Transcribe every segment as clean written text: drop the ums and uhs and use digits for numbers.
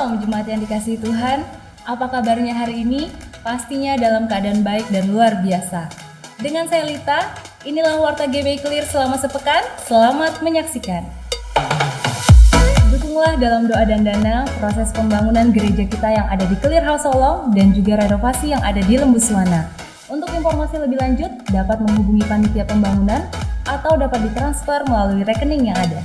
Shalom jemaat yang dikasihi Tuhan, apa kabarnya hari ini? Pastinya dalam keadaan baik dan luar biasa. Dengan saya Lita, inilah Warta GBI Clear selama sepekan, selamat menyaksikan. Dukunglah dalam doa dan dana proses pembangunan gereja kita yang ada di Clear House Solo dan juga renovasi yang ada di Lembuswana. Untuk informasi lebih lanjut, dapat menghubungi panitia pembangunan atau dapat ditransfer melalui rekening yang ada.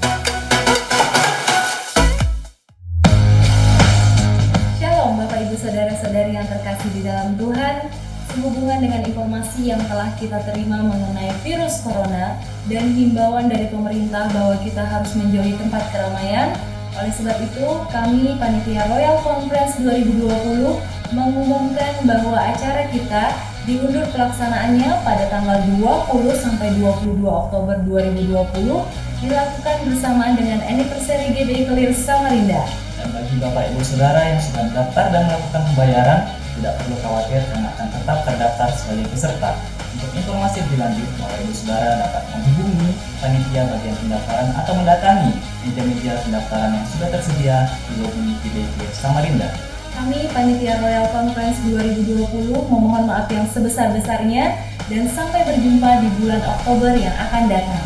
Shalom Bapak Ibu Saudara-saudari yang terkasih di dalam Tuhan. Sehubungan dengan informasi yang telah kita terima mengenai virus corona dan himbauan dari pemerintah bahwa kita harus menjauhi tempat keramaian. Oleh sebab itu, kami Panitia Royal Conference 2020 mengumumkan bahwa acara kita diundur pelaksanaannya pada tanggal 20 sampai 22 Oktober 2020 dilakukan bersamaan dengan anniversary GBI Clear Samarinda. Dan bagi Bapak Ibu Saudara yang sudah mendaftar dan melakukan pembayaran, tidak perlu khawatir karena akan tetap terdaftar sebagai peserta. Untuk informasi lebih lanjut, Bapak Ibu Saudara dapat menghubungi panitia bagian pendaftaran atau mendatangi meja-meja pendaftaran yang sudah tersedia di lobi GBI Clear Samarinda. Kami Panitia Royal Conference 2020 memohon maaf yang sebesar-besarnya dan sampai berjumpa di bulan Oktober yang akan datang.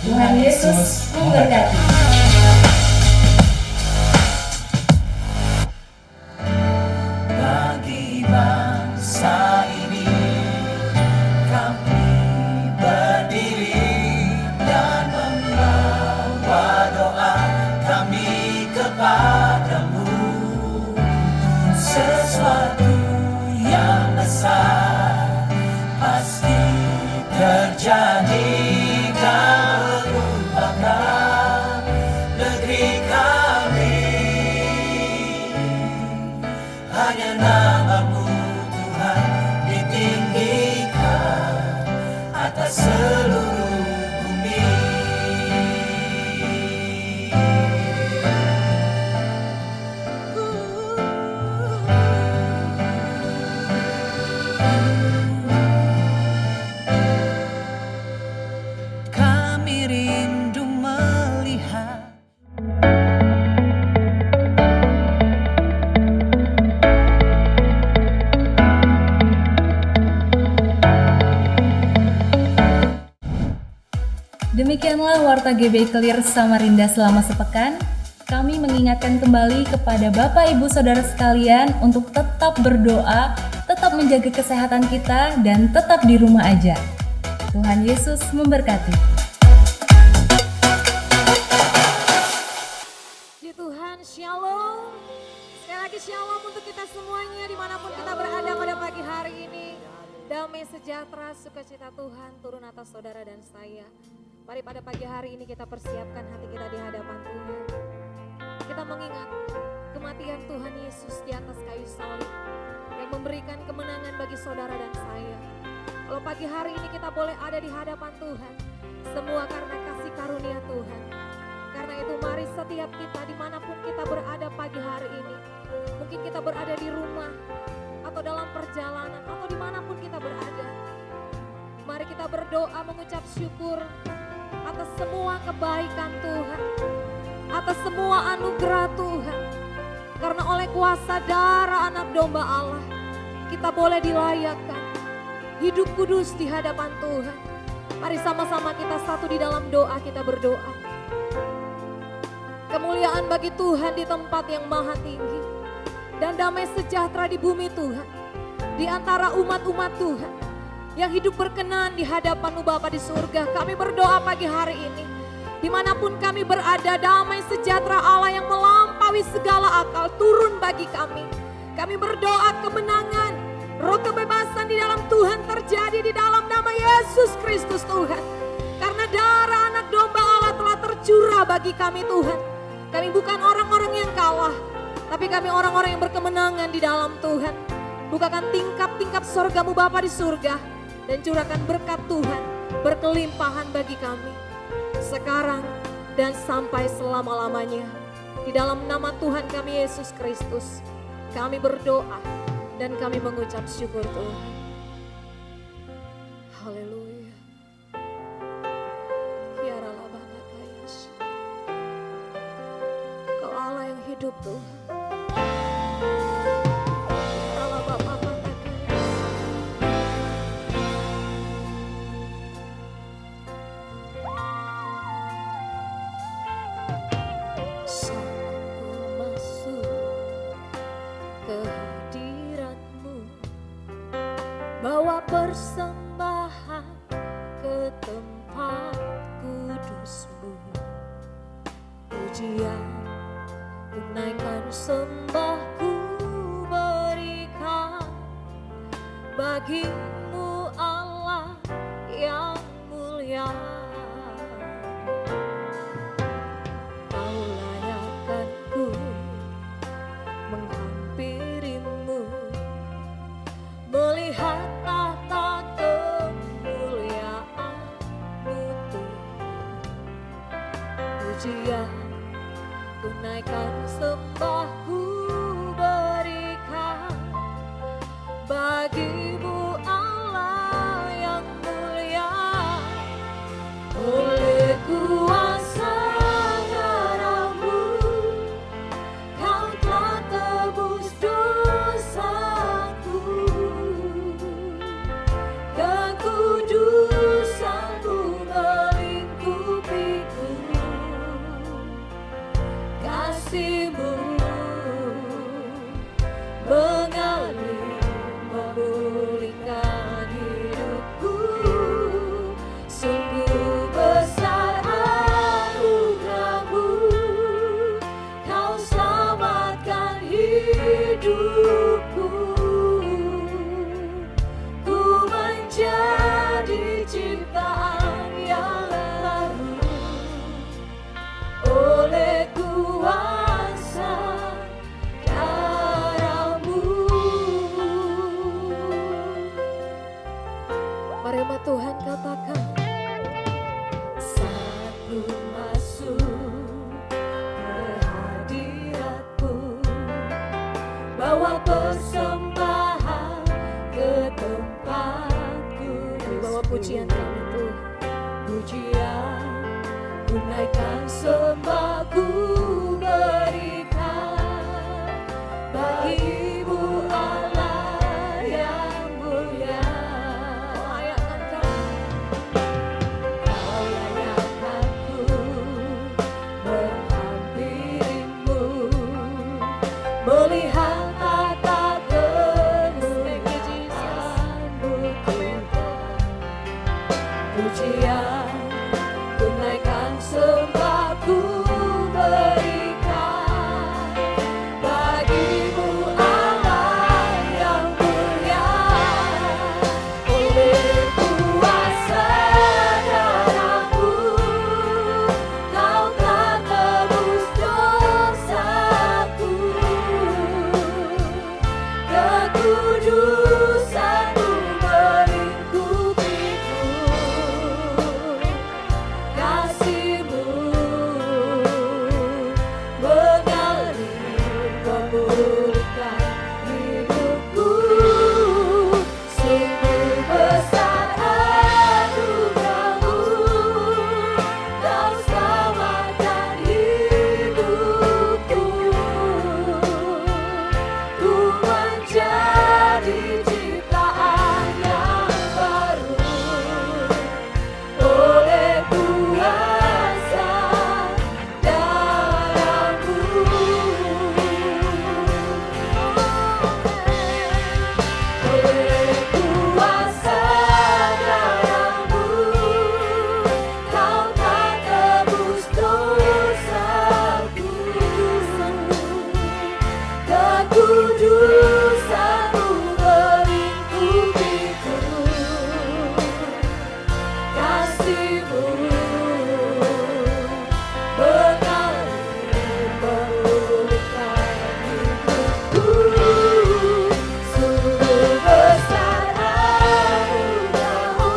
Tuhan Yesus memberkati. Bagi bangsa ini kami berdiri dan membawa doa kami kepadamu. Sesuatu yang besar pasti terjadi dan merupakan negeri kami. Hanya nama-Mu Tuhan ditinggikan atas seluruh bumi. Kami rindu melihat Demikianlah Warta GBI Clear Samarinda selama sepekan. Kami mengingatkan kembali kepada Bapak Ibu Saudara sekalian untuk tetap berdoa, tetap menjaga kesehatan kita, dan tetap di rumah aja. Tuhan Yesus memberkati. Puji Tuhan, shalom. Sekali lagi shalom untuk kita semuanya dimanapun kita berada pada pagi hari ini. Damai sejahtera, sukacita Tuhan turun atas saudara dan saya. Mari pada pagi hari ini kita persiapkan hati kita di hadapan Tuhan. Kita mengingat kematian Tuhan Yesus di atas kayu salib yang memberikan kemenangan bagi saudara dan saya. Kalau pagi hari ini kita boleh ada di hadapan Tuhan, semua karena kasih karunia Tuhan. Karena itu mari setiap kita dimanapun kita berada pagi hari ini, mungkin kita berada di rumah atau dalam perjalanan atau dimanapun kita berada, mari kita berdoa mengucap syukur atas semua kebaikan Tuhan, atas semua anugerah Tuhan. Karena oleh kuasa darah anak domba Allah, kita boleh dilayakkan hidup kudus di hadapan Tuhan. Mari sama-sama kita satu di dalam doa, kita berdoa. Kemuliaan bagi Tuhan di tempat yang maha tinggi, dan damai sejahtera di bumi Tuhan, di antara umat-umat Tuhan yang hidup berkenan di hadapan-Mu Bapa di surga. Kami berdoa pagi hari ini, dimanapun kami berada, damai sejahtera Allah yang melampaui segala akal turun bagi kami. Kami berdoa kemenangan, roh kebebasan di dalam Tuhan terjadi di dalam nama Yesus Kristus Tuhan. Karena darah anak domba Allah telah tercurah bagi kami Tuhan. Kami bukan orang-orang yang kalah, tapi kami orang-orang yang berkemenangan di dalam Tuhan. Bukakan tingkap-tingkap sorga-Mu Bapa di surga, dan curahkan berkat Tuhan berkelimpahan bagi kami sekarang dan sampai selama-lamanya. Di dalam nama Tuhan kami Yesus Kristus, kami berdoa dan kami mengucap syukur Tuhan. Haleluya. Kau Allah yang hidup Tuhan. persembahan ke tempat kudus-Mu. Pujian tunaikan sembahku berikan bagi-Mu Allah yang mulia. Kau layakkanku menghampiri-Mu, melihat tahta kemuliaan-Mu Tuhan. Pujian tunaikan sembahku berikan bagi-Mu Allah yang mulia. Oleh kuasa darah-Mu Kau telah tebus dosaku, kekudusan-Mu melingkupiku, kasih-Mu mengalir memulihkan hidupku. Sungguh besar anugerah-Mu, Kau selamatkan hidupku. Ku menjadi ciptaan yang baru oleh kuasa darah-Mu. Mari umat Tuhan katakan, saat ku masuk ke hadirat-Mu, bawa persembahan ke tempat kudus. Bawa pujian kami Tuhan, pujian tunaikan sembahku berikan bagi-Mu Allah yang mulia. Kau layakkanku menghampiri-Mu, melihat tahta kemuliaan-Mu Tuhan. Pujian tunaikan sembahku berikan bagi-Mu Allah yang mulia. Oleh kuasa darah-Mu Kau telah tebus dosaku, kekudusan-Mu melingkupiku, kasih-Mu mengalir memulihkan hidupku. Sungguh besar anugerah-Mu, Kau selamatkan hidupku. Ku menjadi ciptaan yang baru oleh kuasa darah-Mu. Oleh kuasa darah-Mu Kau telah tebus dosaku, kekudusan-Mu melingkupiku, kasih-Mu mengalir memulihkan hidupku. Sungguh besar anugerah-Mu,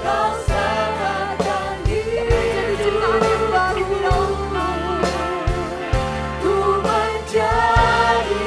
Kau selamatkan hidupku. Ku menjadi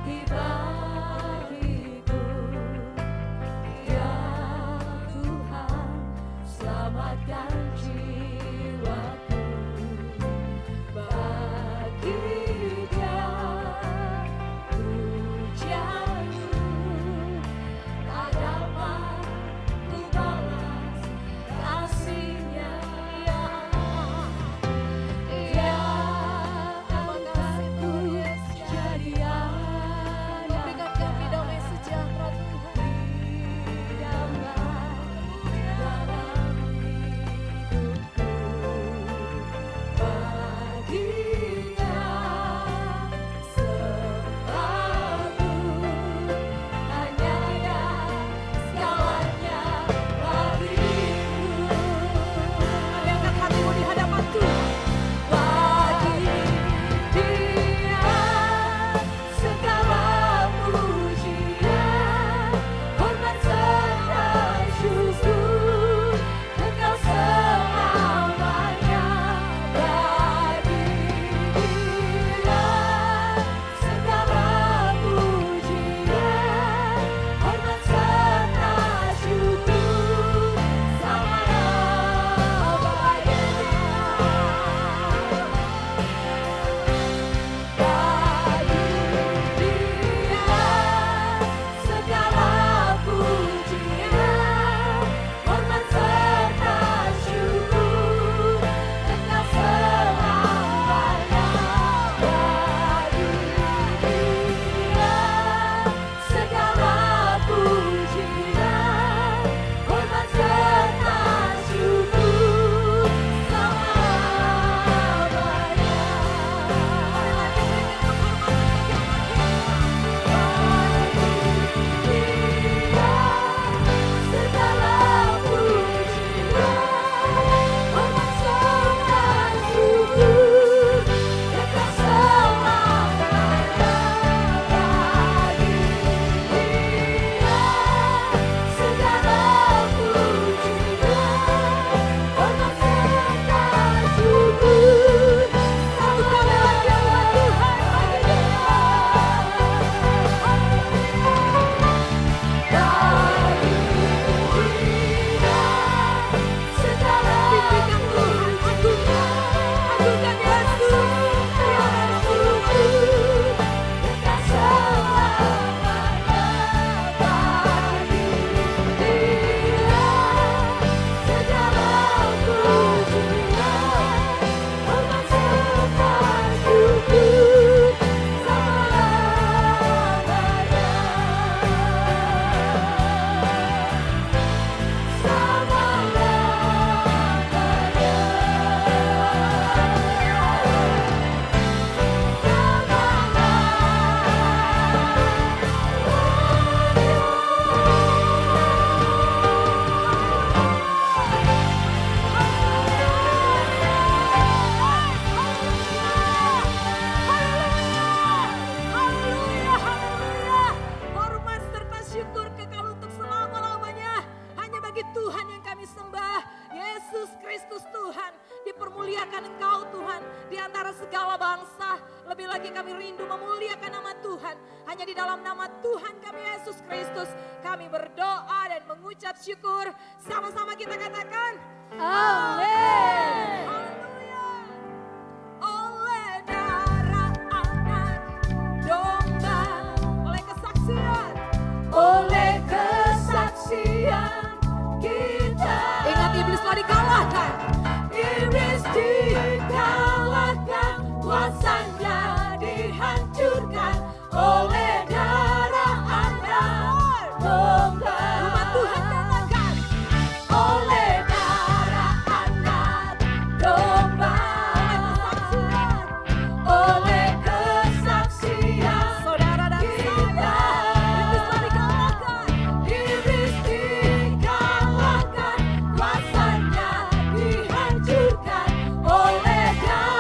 bagi bagiku. Ya Tuhan, selamatkan jiwaku. Bagi Dia pujianku, tak dapat ku balas kasih-Nya yang Dia angkatku jadi anak. Berikan kami damai sejahtera Tuhan. Damai dalam hidupku. Baginya selalu hanya Dia segalanya bagiku. Angkat hatimu di hadapan Tuhan. Bagi Dia segala pujian, hormat serta syukur, Engkau selamanya. Bagi Dia segala pujian, hormat serta syukur, selama-lamanya. Bagi Dia segala pujian, hormat serta syukur, Engkau selamanya. Bagi Dia segala pujian, hormat serta syukur, Haleluya, haleluya. Hormat serta syukur kekal untuk selama-lamanya. Hanya bagi Tuhan yang kami sembah. Yesus Kristus Tuhan. Dipermuliakan Engkau Tuhan. Di antara segala bangsa. Lebih lagi kami rindu memuliakan nama Tuhan. Hanya di dalam nama Tuhan kami Yesus Kristus. Kami berdoa dan mengucap syukur. Sama-sama kita katakan. Amin. Haleluya. Oleh darah anak domba, oleh kesaksian kita. Ingat iblis telah dikalahkan. Iblis dikalahkan, kuasanya dihancurkan oleh darah anak domba. Umat Tuhan katakan, oleh darah anak domba. Oleh kesaksian saudara dan kita. Iblis telah dikalahkan. Iblis dikalahkan, kuasanya dihancurkan oleh darah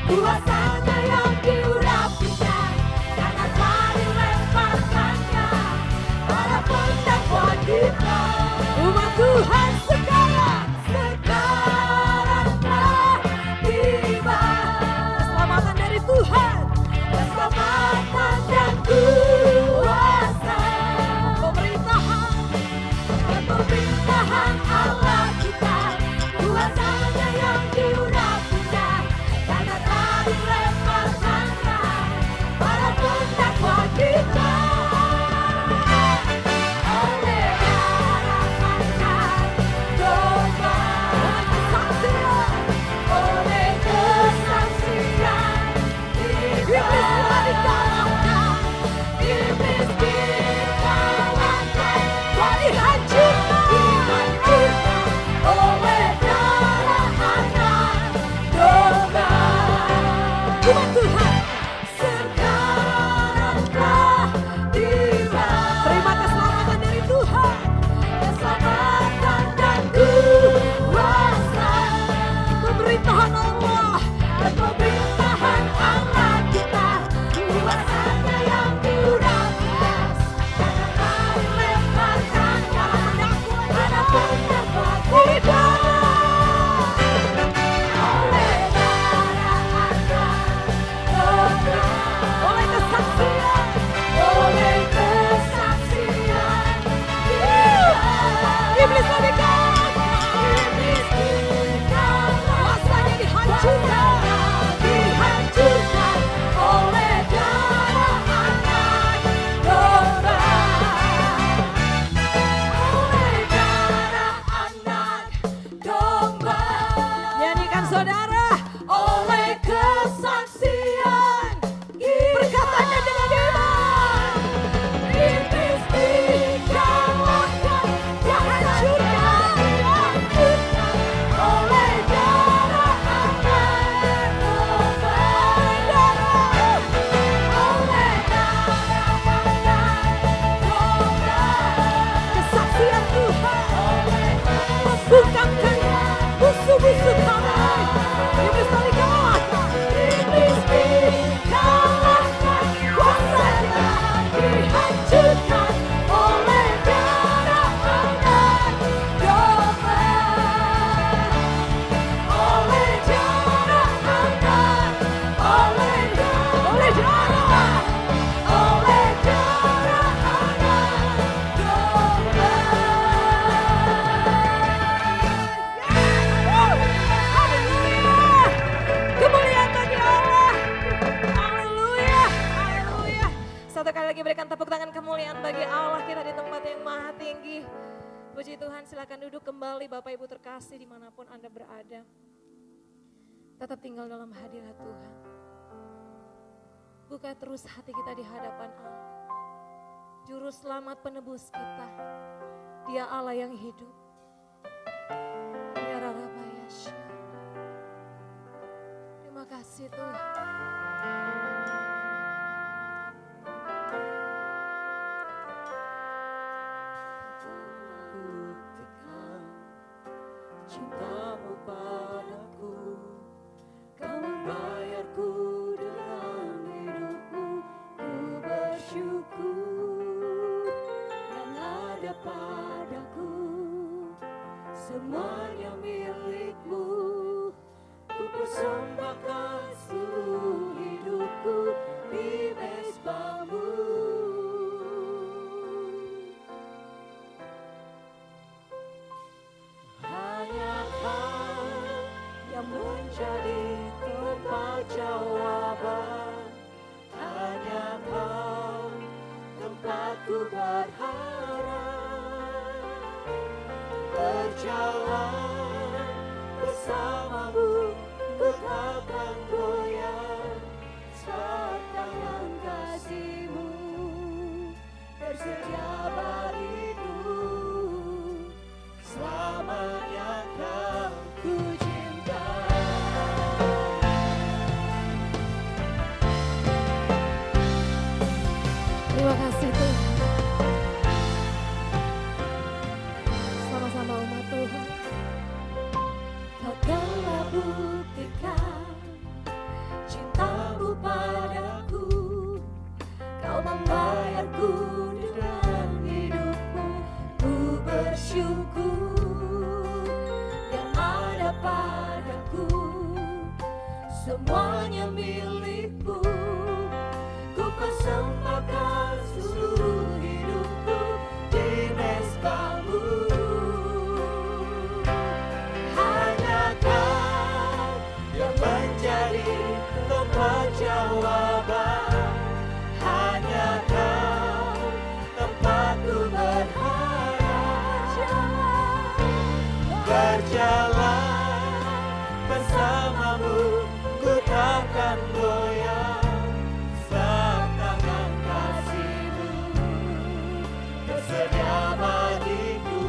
kuasanya yang diurapikan, karena telah dilemparkannya para pendakwa kita. Umat Tuhan sekarang telah tiba. Keselamatan dari Tuhan, keselamatan dan kuasa, pemerintahan Allah kita, kuasanya yang diurapikan, karena telah dilemparkannya para pendakwa kita. Oleh darah anak domba, oleh kesaksian, iblis telah dikalahkan, iblis dikalahkan, telah dihancurkan oleh darah anak domba. Umat Tuhan sekarang telah tiba. Terima keselamatan dari Tuhan, keselamatan dan kuasa, pemerintahan Allah dan pemerintahan Allah kita, kuasanya yang diurapikan, karena telah dilemparkannya para pendakwa kita. Oleh darah anak domba, oleh kesaksian, iblis telah dikalahkan, kuasanya dihancurkan oleh darah anak domba. Oleh darah anak domba. Nyanyikan saudara. Oleh kesaksian, berkatanya dengan iman, iblis dikalahkan, dihancurkan oleh darah anak domba. Oleh darah anak domba, kesaksian Tuhan membungkamkan musuh-musuh kami. Iblis telah dikalahkan, iblis dikalahkan, kuasanya dihancurkan oleh darah anak domba. Oleh darah anak, oleh darah anak domba. Haleluya. Kemuliaan bagi Allah. Haleluya. Haleluya. Satu kali lagi berikan tepuk tangan kemuliaan bagi Allah kita di tempat yang maha tinggi. Puji Tuhan, silakan duduk kembali Bapak Ibu terkasih dimanapun Anda berada. Tetap tinggal dalam hadirat Tuhan. Buka terus hati kita di hadapan Allah. Juru selamat penebus kita. Dia Allah yang hidup. Ya Rabba Yasha. Terima kasih Tuhan. Buktikan cintamu padaku, kau membayarku dengan hidupmu. Ku bersyukur yang ada padaku, semuanya milikmu. Ku persembahkan seluruh hidupku di mezbamu. Hanya Kau yang menjadi tempat jawaban. Hanya Kau tempatku berharap. Berjalan bersamamu, ku takkan goyah. Sebab tangan kasih-Mu tersedia bagiku. Selamanya Kau ku cinta. Terima kasih Tuhan. semuanya milikmu. Ku persembahkan seluruh hidupku di mezbahmu. Hanya Kau yang menjadi tempat jawaban. Hanya Kau tempatku berharap. Berjalan bersamamu, ku takkan goyah. Sebab tangan kasih-Mu tersedia bagiku.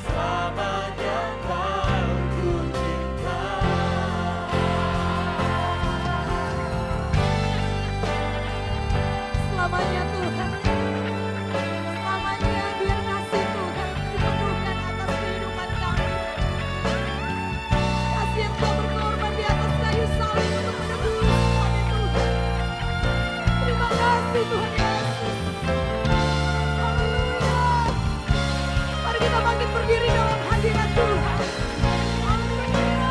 Selamanya Kau ku cinta. Selamanya Tuhan, selamanya biar kasih Tuhan dituduhkan atas kehidupan kami. Kasih yang telah berkorban di atas kayu salib untuk menebus kami Tuhan. Terima kasih Tuhan Yesus. Haleluya. Mari kita bangkit berdiri dalam hadirat Tuhan. Haleluya.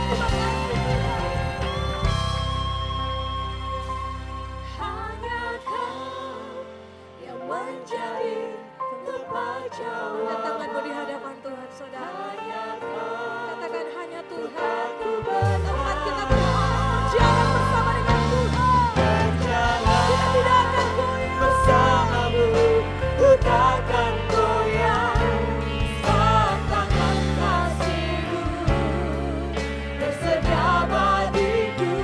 Terima kasih Tuhan. Hanya Kau yang menjadi tempat jawaban. Angkat tanganmu di hadapan Tuhan, saudara. Hanya Kau Katakan hanya Tuhan. tempatku Tempat kita berjalan bersama dengan Tuhan. berjalan. Kita tidak akan goyah. Bersamamu ku takkan goyah. Sebab tangan kasih-Mu tersedia bagiku.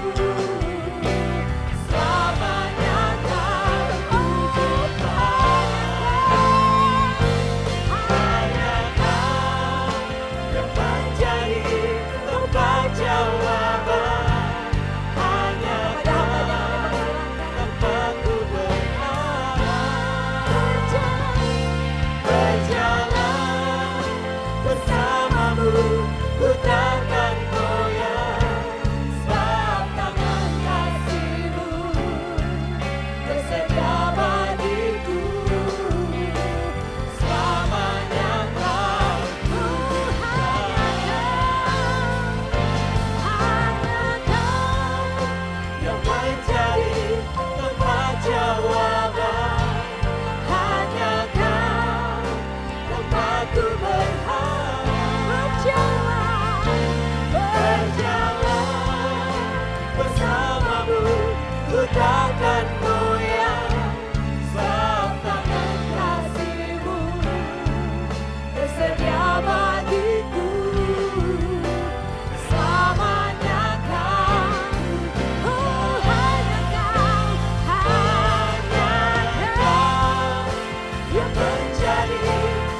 Selamanya Kau ku cinta. Hanya Kau yang menjadi tempat jawaban. Hanya Kau tempatku berharap. Berjalan bersamamu, ku takkan goyah. Sebab tangan kasih-Mu tersedia bagiku. Selamanya Kau ku hanya Kau yang menjadi tempat jawaban. Hanya Kau tempatku berharap. Berjalan bersamamu, ku takkan goyah. Sebab tangan kasih-Mu tersedia bagiku. Selamanya Kau, oh hanya Kau yang menjadi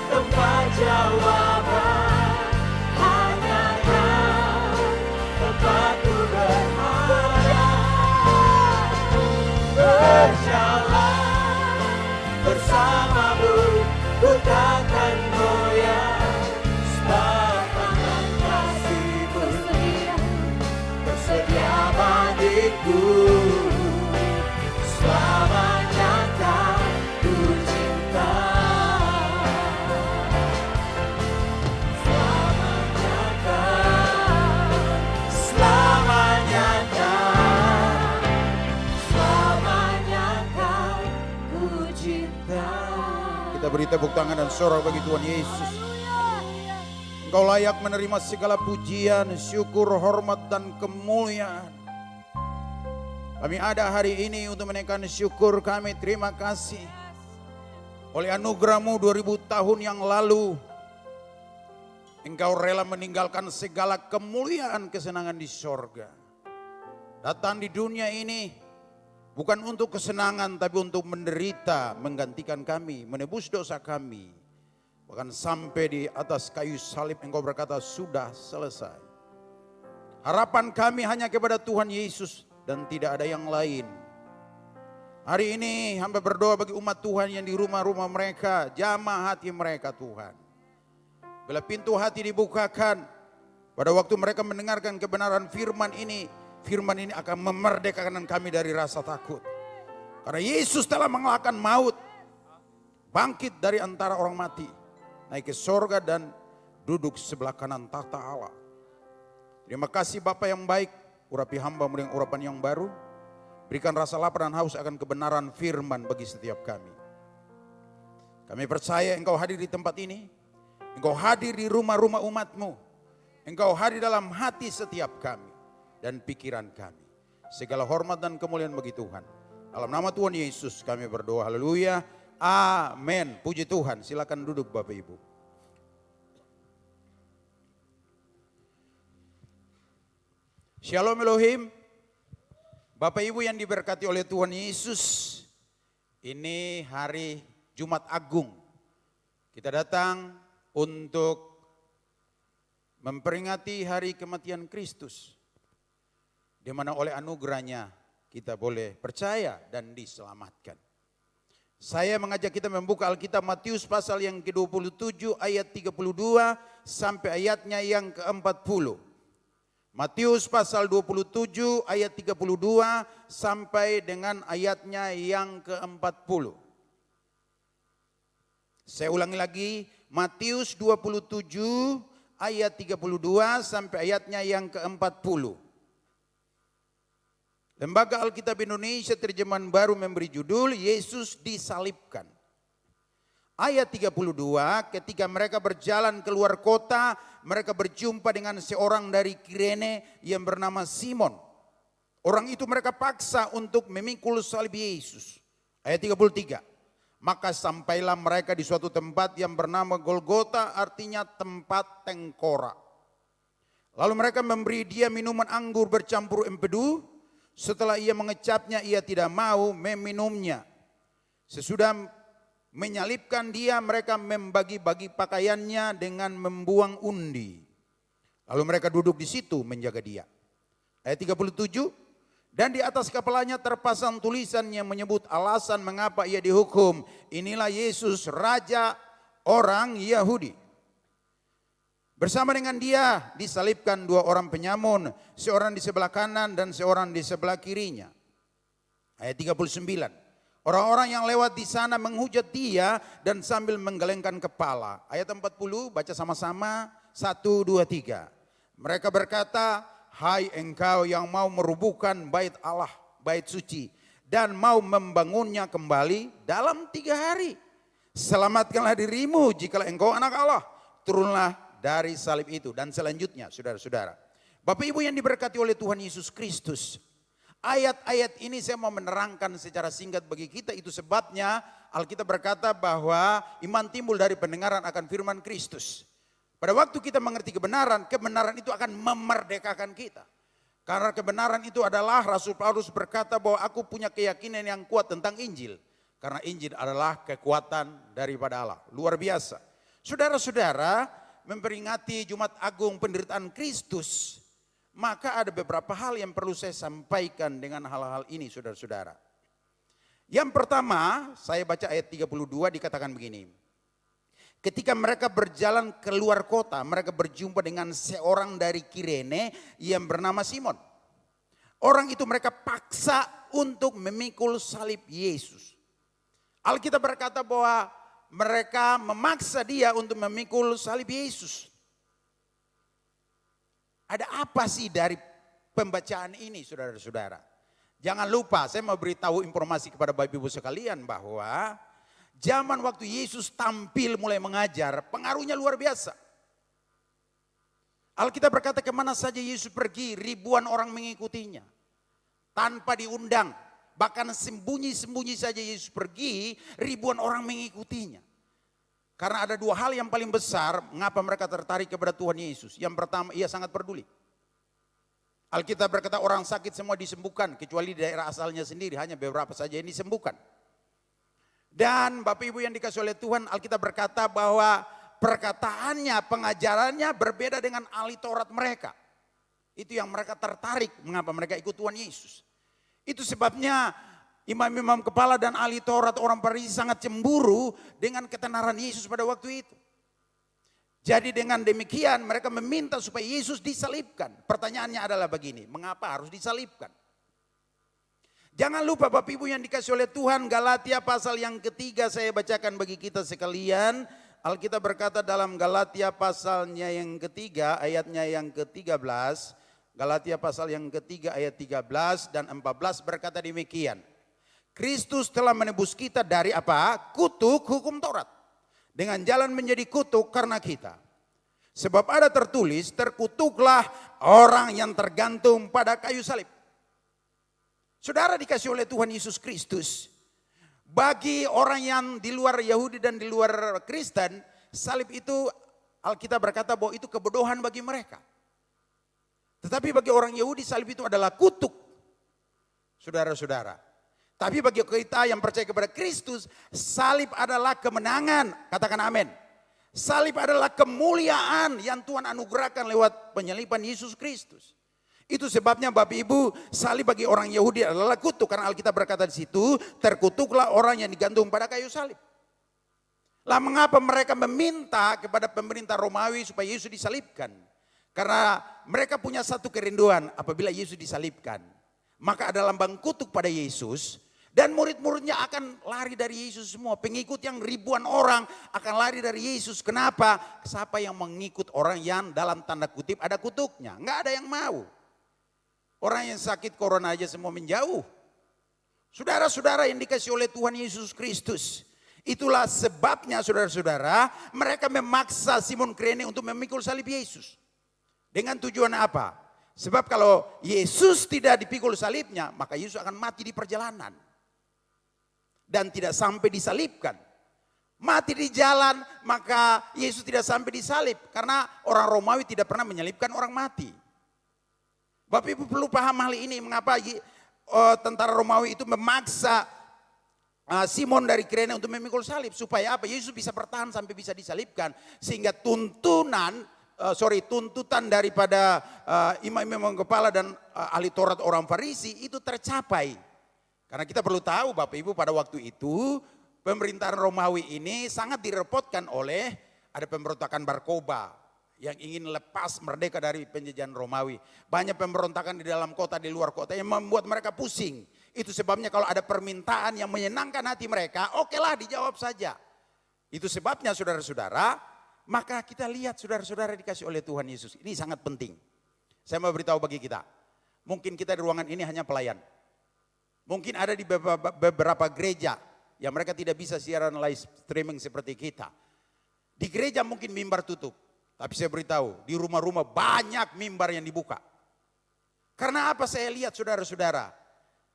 tempat jawaban. Hanya Kau tempatku berharap. Berjalan bersamamu, ku takkan goyah. Sebab tangan kasih-Mu tersedia bagiku. Selamanya Kau ku cinta. Selamanya Kau, selamanya Kau, selamanya Kau ku cinta. Kita beri tepuk tangan dan sorak bagi Tuhan Yesus. Engkau layak menerima segala pujian, syukur, hormat, dan kemuliaan. Kami ada hari ini untuk menaikkan syukur kami, terima kasih. Oleh anugerah-Mu 2000 tahun yang lalu, Engkau rela meninggalkan segala kemuliaan kesenangan di sorga. Datang di dunia ini bukan untuk kesenangan, tapi untuk menderita, menggantikan kami, menebus dosa kami. Bahkan sampai di atas kayu salib Engkau berkata, sudah selesai. Harapan kami hanya kepada Tuhan Yesus dan tidak ada yang lain. Hari ini hamba berdoa bagi umat Tuhan yang di rumah-rumah mereka, jamah hati mereka Tuhan. Bila pintu hati dibukakan, pada waktu mereka mendengarkan kebenaran firman ini akan memerdekakan kami dari rasa takut. Karena Yesus telah mengalahkan maut, bangkit dari antara orang mati, naik ke sorga dan duduk sebelah kanan tahta Allah. Terima kasih Bapa yang baik, urapi hamba-Mu dengan urapan yang baru. Berikan rasa lapar dan haus akan kebenaran firman bagi setiap kami. Kami percaya Engkau hadir di tempat ini. Engkau hadir di rumah-rumah umat-Mu. Engkau hadir dalam hati setiap kami dan pikiran kami. Segala hormat dan kemuliaan bagi Tuhan. Dalam nama Tuhan Yesus kami berdoa. Haleluya. Amin. Puji Tuhan. Silakan duduk Bapak Ibu. Shalom Elohim. Bapak Ibu yang diberkati oleh Tuhan Yesus. Ini hari Jumat Agung. Kita datang untuk memperingati hari kematian Kristus. Di mana oleh anugerahnya kita boleh percaya dan diselamatkan. Saya mengajak kita membuka Alkitab Matius pasal yang ke-27 ayat 32 sampai ayatnya yang ke-40. Matius pasal 27 ayat 32 sampai dengan ayatnya yang ke-40. Saya ulangi lagi, Matius 27 ayat 32 sampai ayatnya yang ke-40. Lembaga Alkitab Indonesia Terjemahan Baru memberi judul Yesus disalibkan. Ayat 32, ketika mereka berjalan keluar kota, mereka berjumpa dengan seorang dari Kirene yang bernama Simon. Orang itu mereka paksa untuk memikul salib Yesus. Ayat 33, maka sampailah mereka di suatu tempat yang bernama Golgota, artinya tempat tengkorak. Lalu mereka memberi dia minuman anggur bercampur empedu. Setelah ia mengecapnya, ia tidak mau meminumnya. Sesudah menyalibkan dia, mereka membagi-bagi pakaiannya dengan membuang undi. Lalu mereka duduk di situ menjaga dia. Ayat 37, dan di atas kepalanya terpasang tulisan yang menyebut alasan mengapa ia dihukum. Inilah Yesus, Raja orang Yahudi. Bersama dengan dia disalibkan dua orang penyamun, seorang di sebelah kanan dan seorang di sebelah kirinya. Ayat 39. Orang-orang yang lewat di sana menghujat dia dan sambil menggelengkan kepala. Ayat 40, baca sama-sama. 1, 2, 3. Mereka berkata, hai engkau yang mau merubuhkan bait Allah, bait suci, dan mau membangunnya kembali dalam 3 hari. Selamatkanlah dirimu jikalau engkau anak Allah. Turunlah dari salib itu. Dan selanjutnya saudara-saudara. Bapak Ibu yang diberkati oleh Tuhan Yesus Kristus. Ayat-ayat ini saya mau menerangkan secara singkat bagi kita. Itu sebabnya Alkitab berkata bahwa iman timbul dari pendengaran akan firman Kristus. Pada waktu kita mengerti kebenaran, kebenaran itu akan memerdekakan kita. Karena kebenaran itu adalah Rasul Paulus berkata bahwa aku punya keyakinan yang kuat tentang Injil. Karena Injil adalah kekuatan daripada Allah. Luar biasa. Saudara-saudara, memperingati Jumat Agung penderitaan Kristus. Maka ada beberapa hal yang perlu saya sampaikan dengan hal-hal ini saudara-saudara. Yang pertama, saya baca ayat 32 dikatakan begini. Ketika mereka berjalan keluar kota, mereka berjumpa dengan seorang dari Kirene yang bernama Simon. Orang itu mereka paksa untuk memikul salib Yesus. Alkitab berkata bahwa mereka memaksa dia untuk memikul salib Yesus. Ada apa sih dari pembacaan ini saudara-saudara? Jangan lupa saya mau beritahu informasi kepada Bapak Ibu sekalian bahwa zaman waktu Yesus tampil mulai mengajar pengaruhnya luar biasa. Alkitab berkata kemana saja Yesus pergi ribuan orang mengikutinya. Tanpa diundang, bahkan sembunyi-sembunyi saja Yesus pergi ribuan orang mengikutinya. Karena ada 2 hal yang paling besar mengapa mereka tertarik kepada Tuhan Yesus. Yang pertama, ia sangat peduli. Alkitab berkata orang sakit semua disembuhkan. Kecuali di daerah asalnya sendiri, hanya beberapa saja yang disembuhkan. Dan Bapak Ibu yang dikasih oleh Tuhan, Alkitab berkata bahwa perkataannya, pengajarannya berbeda dengan ahli Taurat mereka. Itu yang mereka tertarik mengapa mereka ikut Tuhan Yesus. Itu sebabnya imam-imam kepala dan ahli Taurat orang Farisi sangat cemburu dengan ketenaran Yesus pada waktu itu. Jadi dengan demikian mereka meminta supaya Yesus disalibkan. Pertanyaannya adalah begini, mengapa harus disalibkan? Jangan lupa Bapak Ibu yang dikasih oleh Tuhan, Galatia pasal yang ketiga saya bacakan bagi kita sekalian. Alkitab berkata dalam Galatia pasalnya yang ketiga, ayatnya yang ke-13. Galatia pasal yang ketiga ayat 13 dan 14 berkata demikian. Kristus telah menebus kita dari apa? Kutuk hukum Taurat. Dengan jalan menjadi kutuk karena kita. Sebab ada tertulis, terkutuklah orang yang tergantung pada kayu salib. Saudara dikasih oleh Tuhan Yesus Kristus. Bagi orang yang di luar Yahudi dan di luar Kristen, salib itu Alkitab berkata bahwa itu kebodohan bagi mereka. Tetapi bagi orang Yahudi salib itu adalah kutuk. Saudara-saudara. Tapi bagi kita yang percaya kepada Kristus, salib adalah kemenangan. Katakan amin. Salib adalah kemuliaan yang Tuhan anugerahkan lewat penyaliban Yesus Kristus. Itu sebabnya Bapak Ibu, salib bagi orang Yahudi adalah kutuk. Karena Alkitab berkata di situ, terkutuklah orang yang digantung pada kayu salib. Lah mengapa mereka meminta kepada pemerintah Romawi supaya Yesus disalibkan? Karena mereka punya satu kerinduan, apabila Yesus disalibkan, maka ada lambang kutuk pada Yesus. Dan murid-muridnya akan lari dari Yesus semua. Pengikut yang ribuan orang akan lari dari Yesus. Kenapa? Siapa yang mengikut orang yang dalam tanda kutip ada kutuknya? Enggak ada yang mau. Orang yang sakit corona aja semua menjauh. Saudara-saudara yang dikasih oleh Tuhan Yesus Kristus. Itulah sebabnya saudara-saudara, mereka memaksa Simon Kirene untuk memikul salib Yesus. Dengan tujuan apa? Sebab kalau Yesus tidak dipikul salibnya, maka Yesus akan mati di perjalanan. Dan tidak sampai disalibkan. Mati di jalan, maka Yesus tidak sampai disalib. Karena orang Romawi tidak pernah menyalibkan orang mati. Bapak Ibu perlu paham hal ini. Mengapa tentara Romawi itu memaksa Simon dari Kirene untuk memikul salib. Supaya apa? Yesus bisa bertahan sampai bisa disalibkan. Sehingga tuntutan daripada imam-imam kepala dan ahli Taurat orang Farisi itu tercapai. Karena kita perlu tahu Bapak Ibu pada waktu itu pemerintahan Romawi ini sangat direpotkan oleh ada pemberontakan Barkoba yang ingin lepas merdeka dari penjajahan Romawi. Banyak pemberontakan di dalam kota, di luar kota yang membuat mereka pusing. Itu sebabnya kalau ada permintaan yang menyenangkan hati mereka, okelah dijawab saja. Itu sebabnya saudara-saudara, maka kita lihat saudara-saudara dikasih oleh Tuhan Yesus. Ini sangat penting. Saya mau beritahu bagi kita. Mungkin kita di ruangan ini hanya pelayan. Mungkin ada di beberapa gereja yang mereka tidak bisa siaran live streaming seperti kita. Di gereja mungkin mimbar tutup. Tapi saya beritahu, di rumah-rumah banyak mimbar yang dibuka. Karena apa saya lihat saudara-saudara?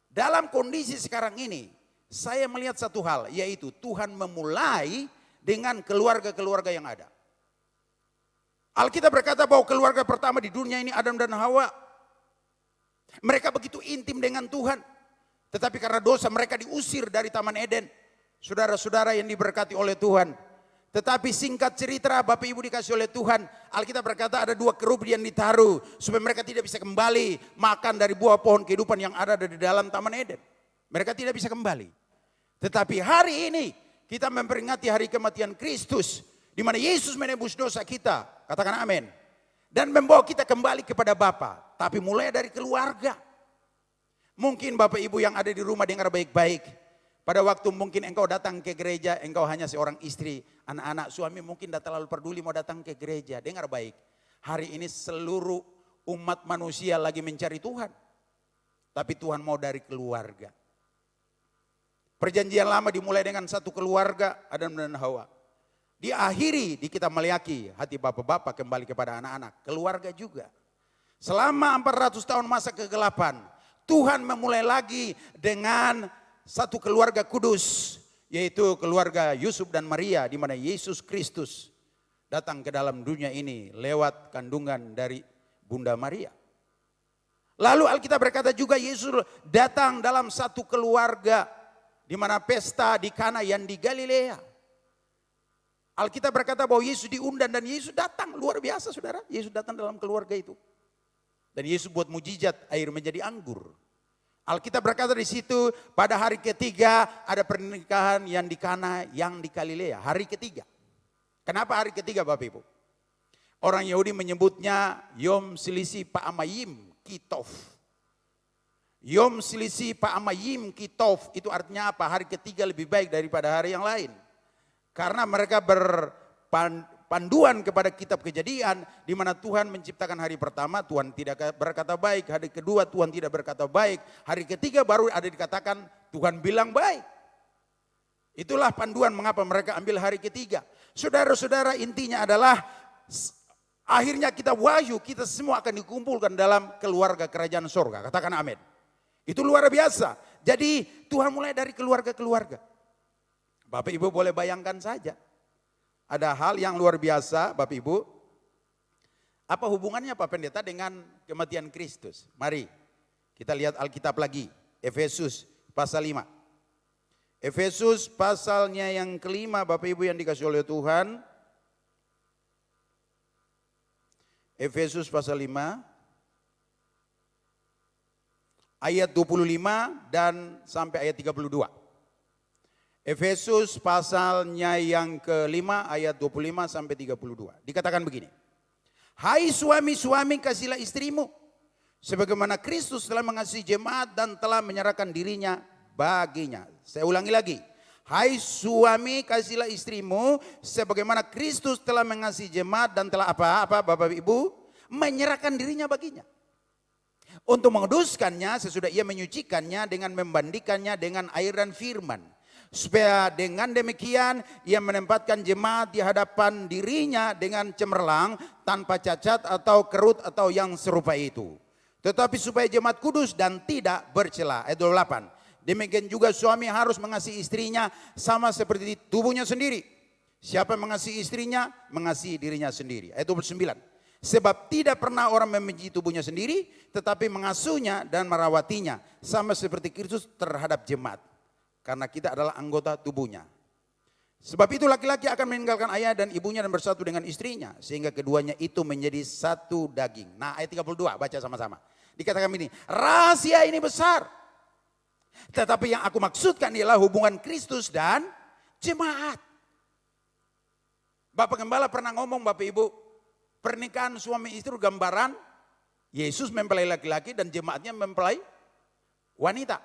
Dalam kondisi sekarang ini, saya melihat satu hal, yaitu Tuhan memulai dengan keluarga-keluarga yang ada. Alkitab berkata bahwa keluarga pertama di dunia ini Adam dan Hawa. Mereka begitu intim dengan Tuhan. Tetapi karena dosa mereka diusir dari Taman Eden. Saudara-saudara yang diberkati oleh Tuhan. Tetapi singkat cerita Bapak Ibu dikasih oleh Tuhan. Alkitab berkata ada 2 kerup yang ditaruh. Supaya mereka tidak bisa kembali makan dari buah pohon kehidupan yang ada di dalam Taman Eden. Mereka tidak bisa kembali. Tetapi hari ini kita memperingati hari kematian Kristus. Di mana Yesus menebus dosa kita. Katakan amin. Dan membawa kita kembali kepada Bapa. Tapi mulai dari keluarga. Mungkin Bapak Ibu yang ada di rumah dengar baik-baik. Pada waktu mungkin engkau datang ke gereja, engkau hanya seorang istri, anak-anak, suami mungkin tidak terlalu peduli mau datang ke gereja. Dengar baik, hari ini seluruh umat manusia lagi mencari Tuhan. Tapi Tuhan mau dari keluarga. Perjanjian lama dimulai dengan satu keluarga, Adam dan Hawa. Diakhiri di kitab Maleakhi, hati bapak-bapak kembali kepada anak-anak, keluarga juga. Selama 400 tahun masa kegelapan, Tuhan memulai lagi dengan satu keluarga kudus, yaitu keluarga Yusuf dan Maria, di mana Yesus Kristus datang ke dalam dunia ini lewat kandungan dari Bunda Maria. Lalu Alkitab berkata juga Yesus datang dalam satu keluarga, di mana pesta di Kana yang di Galilea. Alkitab berkata bahwa Yesus diundang dan Yesus datang, luar biasa saudara. Yesus datang dalam keluarga itu. Dan Yesus buat mujizat air menjadi anggur. Alkitab berkata di situ pada hari ketiga ada pernikahan yang di Kana yang di Galilea. Hari ketiga. Kenapa hari ketiga Bapak Ibu? Orang Yahudi menyebutnya Yom Silisi Pa'amayim Kitov. Yom Silisi Pa'amayim Kitov itu artinya apa? Hari ketiga lebih baik daripada hari yang lain. Karena mereka panduan kepada kitab Kejadian di mana Tuhan menciptakan hari pertama Tuhan tidak berkata baik, hari kedua Tuhan tidak berkata baik, hari ketiga baru ada dikatakan Tuhan bilang baik. Itulah panduan mengapa mereka ambil hari ketiga. Saudara-saudara, intinya adalah akhirnya kita wahyu, kita semua akan dikumpulkan dalam keluarga kerajaan sorga. Katakan amin. Itu luar biasa. Jadi Tuhan mulai dari keluarga-keluarga. Bapak Ibu boleh bayangkan saja. Ada hal yang luar biasa Bapak Ibu. Apa hubungannya Pak Pendeta dengan kematian Kristus? Mari kita lihat Alkitab lagi. Efesus pasal 5. Efesus pasalnya yang kelima Bapak Ibu yang dikasih oleh Tuhan. Efesus pasal 5 ayat 25 dan sampai ayat 32. Efesus pasalnya yang kelima ayat 25 sampai 32. Dikatakan begini. Hai suami-suami, kasihlah istrimu sebagaimana Kristus telah mengasihi jemaat dan telah menyerahkan dirinya baginya. Saya ulangi lagi. Hai suami, kasihlah istrimu sebagaimana Kristus telah mengasihi jemaat dan telah apa Bapak Ibu? Menyerahkan dirinya baginya. Untuk menguduskannya sesudah ia menyucikannya dengan membandingkannya dengan air dan firman. Supaya dengan demikian ia menempatkan jemaat di hadapan dirinya dengan cemerlang, tanpa cacat atau kerut atau yang serupa itu. Tetapi supaya jemaat kudus dan tidak bercela. Ayat 28. Demikian juga suami harus mengasihi istrinya sama seperti tubuhnya sendiri. Siapa yang mengasihi istrinya, mengasihi dirinya sendiri. Ayat 29. Sebab tidak pernah orang membenci tubuhnya sendiri, tetapi mengasuhnya dan merawatinya. Sama seperti Kristus terhadap jemaat. Karena kita adalah anggota tubuhnya. Sebab itu laki-laki akan meninggalkan ayah dan ibunya dan bersatu dengan istrinya. Sehingga keduanya itu menjadi satu daging. Nah ayat 32 baca sama-sama. Dikatakan ini, rahasia ini besar. Tetapi yang aku maksudkan ialah hubungan Kristus dan jemaat. Bapak Gembala pernah ngomong Bapak Ibu, pernikahan suami istri gambaran Yesus mempelai laki-laki dan jemaatnya mempelai wanita.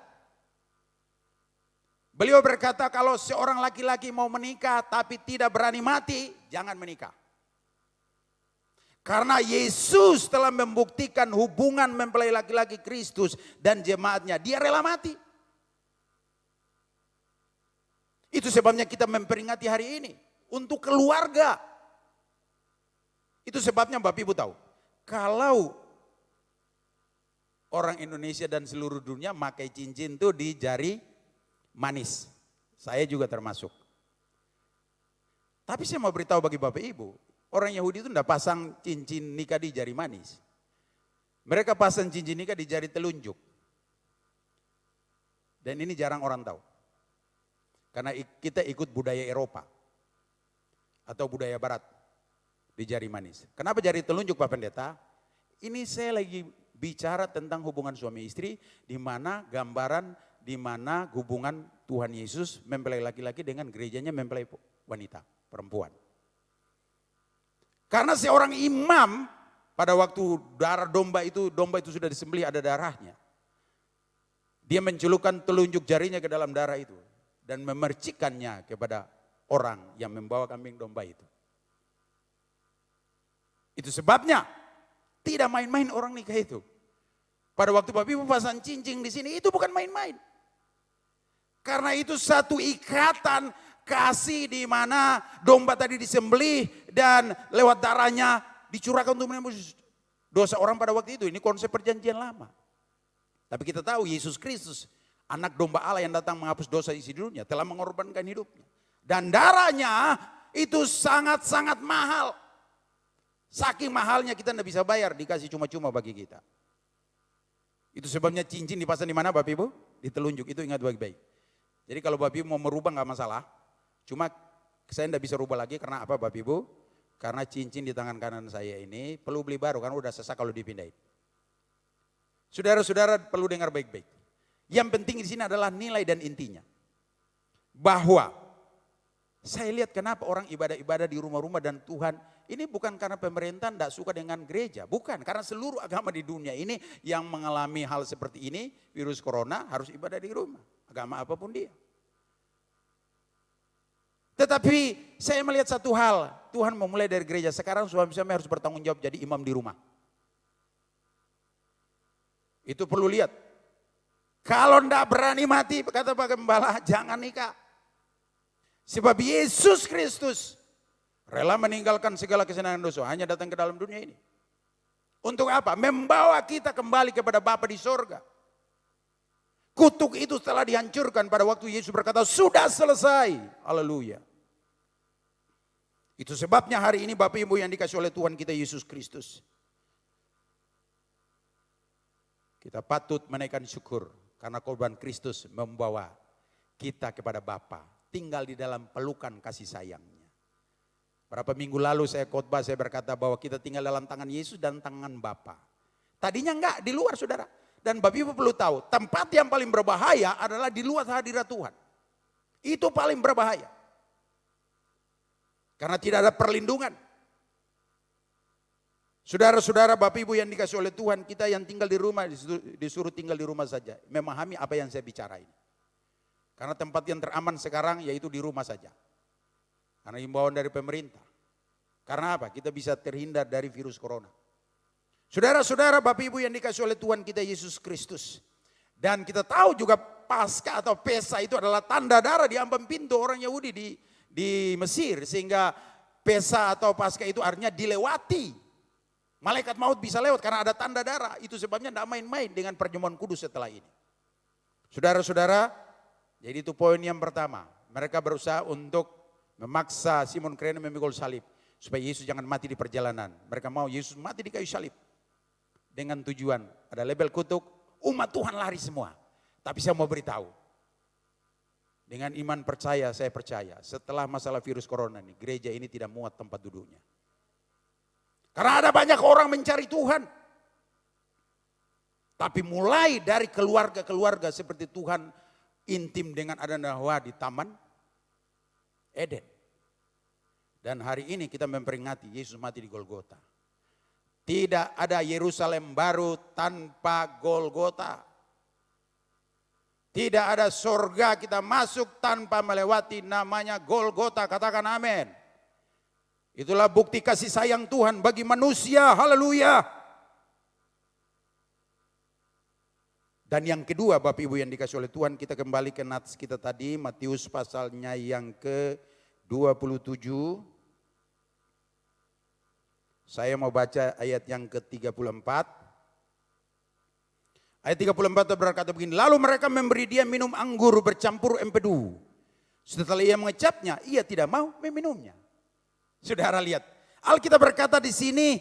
Beliau berkata kalau seorang laki-laki mau menikah tapi tidak berani mati, jangan menikah. Karena Yesus telah membuktikan hubungan mempelai laki-laki Kristus dan jemaatnya, dia rela mati. Itu sebabnya kita memperingati hari ini untuk keluarga. Itu sebabnya Bapak Ibu tahu, kalau orang Indonesia dan seluruh dunia pakai cincin tuh di jari manis. Saya juga termasuk. Tapi saya mau beritahu bagi Bapak Ibu, orang Yahudi itu tidak pasang cincin nikah di jari manis. Mereka pasang cincin nikah di jari telunjuk. Dan ini jarang orang tahu. Karena kita ikut budaya Eropa atau budaya Barat di jari manis. Kenapa jari telunjuk Pak Pendeta? Ini saya lagi bicara tentang hubungan suami istri, di mana gambaran, di mana hubungan Tuhan Yesus mempelai laki-laki dengan gerejanya mempelai wanita, perempuan. Karena seorang imam pada waktu darah domba itu sudah disembelih ada darahnya. Dia mencelupkan telunjuk jarinya ke dalam darah itu. Dan memercikannya kepada orang yang membawa kambing domba itu. Itu sebabnya tidak main-main orang nikah itu. Pada waktu Bapak Ibu pasang cincin di sini itu bukan main-main. Karena itu satu ikatan kasih di mana domba tadi disembelih dan lewat darahnya dicurahkan untuk menembus dosa orang pada waktu itu. Ini konsep perjanjian lama. Tapi kita tahu Yesus Kristus, anak domba Allah yang datang menghapus dosa isi dunia, telah mengorbankan hidupnya. Dan darahnya itu sangat-sangat mahal. Saking mahalnya kita tidak bisa bayar, dikasih cuma-cuma bagi kita. Itu sebabnya cincin dipasang di mana Bapak Ibu? Di telunjuk, itu ingat baik-baik. Jadi kalau Bapak Ibu mau merubah nggak masalah. Cuma saya tidak bisa rubah lagi karena apa Bapak Ibu? Karena cincin di tangan kanan saya ini perlu beli baru karena udah sesak kalau dipindahin. Saudara-saudara perlu dengar baik-baik. Yang penting di sini adalah nilai dan intinya. Bahwa saya lihat kenapa orang ibadah-ibadah di rumah-rumah dan Tuhan ini bukan karena pemerintah tidak suka dengan gereja. Bukan, karena seluruh agama di dunia ini yang mengalami hal seperti ini, virus corona harus ibadah di rumah. Agama apapun dia. Tetapi saya melihat satu hal, Tuhan memulai dari gereja. Sekarang suami-suami harus bertanggung jawab jadi imam di rumah. Itu perlu lihat. Kalau ndak berani mati, kata Pak Gembala, jangan nikah. Sebab Yesus Kristus rela meninggalkan segala kesenangan dosa, hanya datang ke dalam dunia ini. Untuk apa? Membawa kita kembali kepada Bapa di sorga. Kutuk itu telah dihancurkan pada waktu Yesus berkata, sudah selesai. Haleluya. Itu sebabnya hari ini Bapak Ibu yang dikasih oleh Tuhan kita Yesus Kristus. Kita patut menaikkan syukur karena korban Kristus membawa kita kepada Bapa. Tinggal di dalam pelukan kasih sayangnya. Berapa minggu lalu saya khotbah, saya berkata bahwa kita tinggal dalam tangan Yesus dan tangan Bapa. Tadinya enggak, di luar saudara. Dan Bapak Ibu perlu tahu, tempat yang paling berbahaya adalah di luar hadirat Tuhan. Itu paling berbahaya. Karena tidak ada perlindungan. Saudara-saudara, Bapak Ibu yang dikasih oleh Tuhan, kita yang tinggal di rumah disuruh tinggal di rumah saja. Memahami apa yang saya bicara ini. Karena tempat yang teraman sekarang yaitu di rumah saja. Karena himbauan dari pemerintah. Karena apa? Kita bisa terhindar dari virus corona. Saudara-saudara, Bapak Ibu yang dikasih oleh Tuhan kita Yesus Kristus. Dan kita tahu juga Paskah atau Pesa itu adalah tanda darah di ambang pintu orang Yahudi di Mesir. Sehingga Pesa atau Paskah itu artinya dilewati. Malaikat maut bisa lewat karena ada tanda darah. Itu sebabnya tidak main-main dengan perjamuan kudus setelah ini. Saudara-saudara, jadi itu poin yang pertama. Mereka berusaha untuk memaksa Simon Kirene memikul salib. Supaya Yesus jangan mati di perjalanan. Mereka mau Yesus mati di kayu salib. Dengan tujuan, ada label kutuk, umat Tuhan lari semua. Tapi saya mau beritahu. Dengan iman percaya, saya percaya. Setelah masalah virus corona ini, gereja ini tidak muat tempat duduknya. Karena ada banyak orang mencari Tuhan. Tapi mulai dari keluarga-keluarga seperti Tuhan intim dengan Adam dan Hawa di Taman Eden. Dan hari ini kita memperingati Yesus mati di Golgota. Tidak ada Yerusalem baru tanpa Golgota. Tidak ada sorga kita masuk tanpa melewati namanya Golgota. Katakan amin. Itulah bukti kasih sayang Tuhan bagi manusia. Haleluya. Dan yang kedua Bapak Ibu yang dikasih oleh Tuhan, kita kembali ke nats kita tadi, Matius pasalnya yang ke-27. Saya mau baca ayat yang ke-34. Ayat 34 berkata begini, lalu mereka memberi dia minum anggur bercampur empedu. Setelah ia mengecapnya, ia tidak mau meminumnya. Saudara lihat, Alkitab berkata di sini,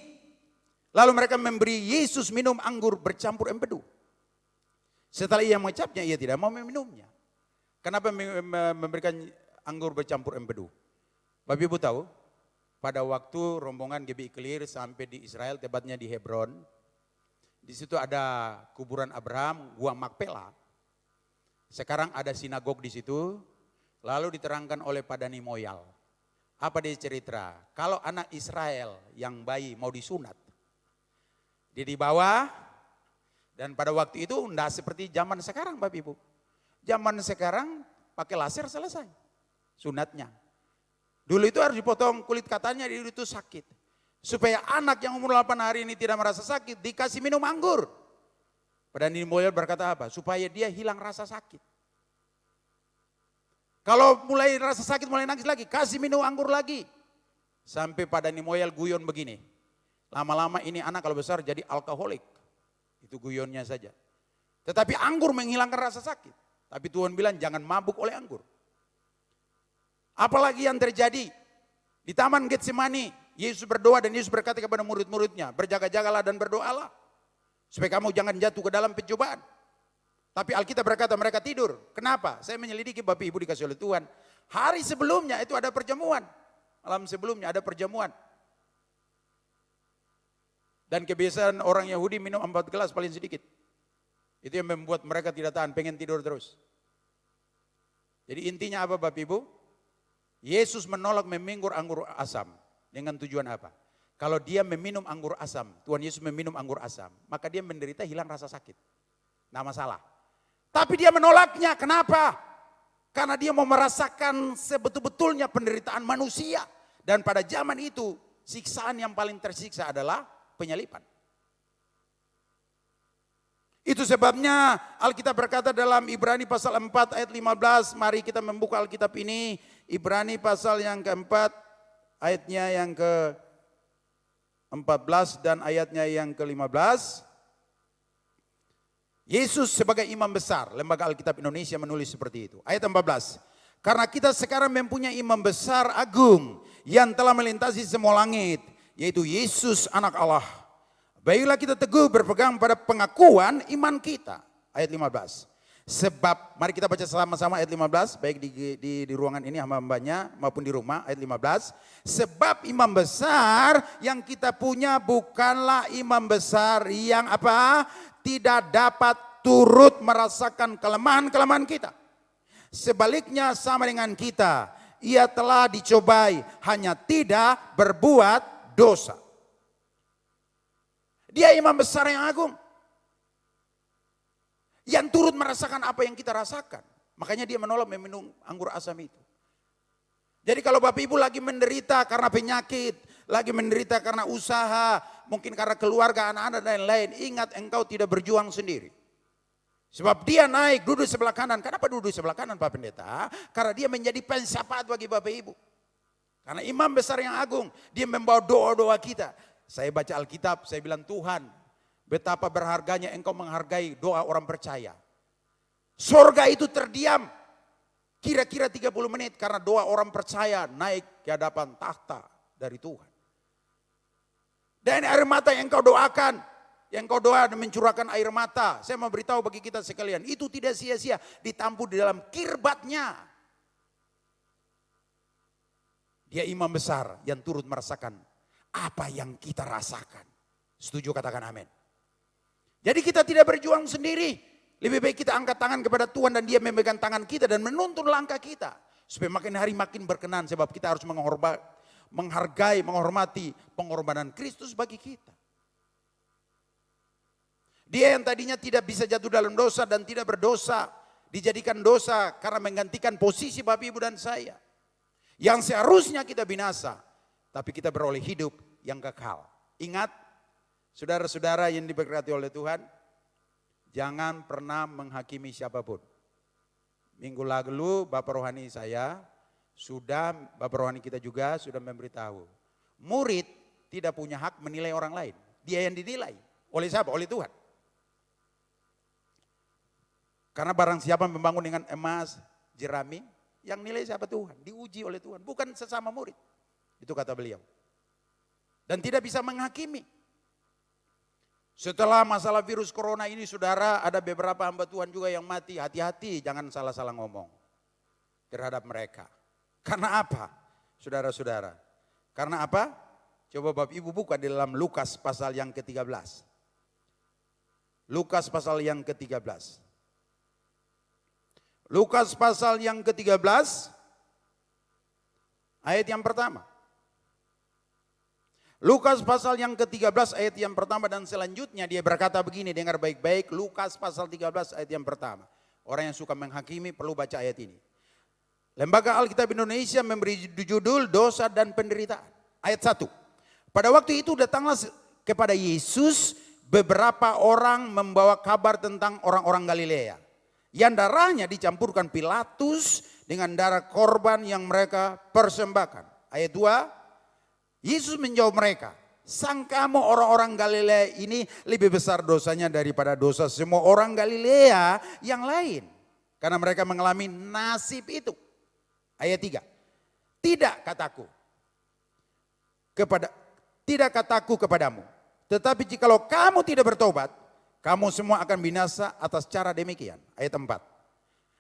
lalu mereka memberi Yesus minum anggur bercampur empedu. Setelah ia mengecapnya, ia tidak mau meminumnya. Kenapa memberikan anggur bercampur empedu? Bapak Ibu tahu, pada waktu rombongan GBI Clear sampai di Israel, tepatnya di Hebron, di situ ada kuburan Abraham, gua Makpela. Sekarang ada sinagog di situ, lalu diterangkan oleh Padani Moyal. Apa dia cerita? Kalau anak Israel yang bayi mau disunat, dia dibawa, dan pada waktu itu enggak seperti zaman sekarang Bapak Ibu. Zaman sekarang pakai laser selesai sunatnya. Dulu itu harus dipotong kulit katanya, itu sakit. Supaya anak yang umur 8 hari ini tidak merasa sakit, dikasih minum anggur. Padani Moyal berkata apa? Supaya dia hilang rasa sakit. Kalau mulai rasa sakit, mulai nangis lagi, kasih minum anggur lagi. Sampai Padani Moyal guyon begini. Lama-lama ini anak kalau besar jadi alkoholik. Itu guyonnya saja. Tetapi anggur menghilangkan rasa sakit. Tapi Tuhan bilang jangan mabuk oleh anggur. Apalagi yang terjadi di Taman Getsemani, Yesus berdoa dan Yesus berkata kepada murid-muridnya, berjaga-jagalah dan berdoalah supaya kamu jangan jatuh ke dalam pencobaan. Tapi Alkitab berkata mereka tidur. Kenapa? Saya menyelidiki Bapak Ibu dikasih oleh Tuhan. Hari sebelumnya itu ada perjamuan. Malam sebelumnya ada perjamuan. Dan kebiasaan orang Yahudi minum 4 gelas paling sedikit. Itu yang membuat mereka tidak tahan, pengen tidur terus. Jadi intinya apa Bapak Ibu? Yesus menolak meminggul anggur asam. Dengan tujuan apa? Kalau dia meminum anggur asam, Tuhan Yesus meminum anggur asam, maka dia menderita hilang rasa sakit. Nggak masalah. Tapi dia menolaknya, kenapa? Karena dia mau merasakan sebetul-betulnya penderitaan manusia. Dan pada zaman itu siksaan yang paling tersiksa adalah penyaliban. Itu sebabnya Alkitab berkata dalam Ibrani pasal 4 ayat 15. Mari kita membuka Alkitab ini. Ibrani pasal yang keempat ayatnya yang ke-14 dan ayatnya yang ke-15. Yesus sebagai imam besar, Lembaga Alkitab Indonesia menulis seperti itu. Ayat 14. Karena kita sekarang mempunyai imam besar agung yang telah melintasi semua langit, yaitu Yesus anak Allah. Baiklah kita teguh berpegang pada pengakuan iman kita. Ayat 15. Sebab, mari kita baca sama-sama ayat 15, baik di ruangan ini hamba-hambanya maupun di rumah. Ayat 15. Sebab imam besar yang kita punya bukanlah imam besar yang apa? Tidak dapat turut merasakan kelemahan-kelemahan kita. Sebaliknya sama dengan kita, ia telah dicobai, hanya tidak berbuat dosa. Dia imam besar yang agung, yang turut merasakan apa yang kita rasakan. Makanya dia menolak meminum anggur asam itu. Jadi kalau Bapak Ibu lagi menderita karena penyakit, lagi menderita karena usaha, mungkin karena keluarga, anak-anak dan lain-lain, ingat engkau tidak berjuang sendiri. Sebab dia naik duduk sebelah kanan. Kenapa duduk sebelah kanan Pak Pendeta? Karena dia menjadi pensiapat bagi Bapak Ibu. Karena imam besar yang agung, dia membawa doa-doa kita. Saya baca Alkitab, saya bilang Tuhan, betapa berharganya engkau menghargai doa orang percaya. Surga itu terdiam kira-kira 30 menit karena doa orang percaya naik ke hadapan tahta dari Tuhan. Dan air mata yang engkau doakan, yang engkau doa dan mencurahkan air mata, saya mau beritahu bagi kita sekalian, itu tidak sia-sia, ditampung di dalam kirbatnya. Dia imam besar yang turut merasakan apa yang kita rasakan. Setuju, katakan amin. Jadi kita tidak berjuang sendiri. Lebih baik kita angkat tangan kepada Tuhan dan dia memegang tangan kita dan menuntun langkah kita. Supaya makin hari makin berkenan, sebab kita harus menghargai, menghormati pengorbanan Kristus bagi kita. Dia yang tadinya tidak bisa jatuh dalam dosa dan tidak berdosa, dijadikan dosa karena menggantikan posisi Bapak Ibu dan saya. Yang seharusnya kita binasa, tapi kita beroleh hidup yang kekal. Ingat, saudara-saudara yang diberkati oleh Tuhan, jangan pernah menghakimi siapapun. Minggu lalu Bapak Rohani saya Bapak Rohani kita juga sudah memberitahu. Murid tidak punya hak menilai orang lain. Dia yang dinilai. Oleh siapa? Oleh Tuhan. Karena barang siapa membangun dengan emas, jerami, yang nilai siapa? Tuhan. Diuji oleh Tuhan. Bukan sesama murid. Itu kata beliau. Dan tidak bisa menghakimi. Setelah masalah virus corona ini saudara, ada beberapa hamba Tuhan juga yang mati. Hati-hati, jangan salah-salah ngomong terhadap mereka. Karena apa? Saudara-saudara. Karena apa? Coba Bapak Ibu buka di dalam Lukas pasal yang ke-13. Lukas pasal yang ke-13. Lukas pasal yang ke-13 ayat yang pertama. Lukas pasal yang ke-13 ayat yang pertama dan selanjutnya dia berkata begini, dengar baik-baik, Lukas pasal 13 ayat yang pertama. Orang yang suka menghakimi perlu baca ayat ini. Lembaga Alkitab Indonesia memberi judul dosa dan penderitaan. Ayat 1. Pada waktu itu datanglah kepada Yesus beberapa orang membawa kabar tentang orang-orang Galilea. Yang darahnya dicampurkan Pilatus dengan darah korban yang mereka persembahkan. Ayat 2. Yesus menjawab mereka, sangkamu orang-orang Galilea ini lebih besar dosanya daripada dosa semua orang Galilea yang lain. Karena mereka mengalami nasib itu. Ayat 3. Tidak kataku kepadamu. Tetapi jikalau kamu tidak bertobat, kamu semua akan binasa atas cara demikian. Ayat 4.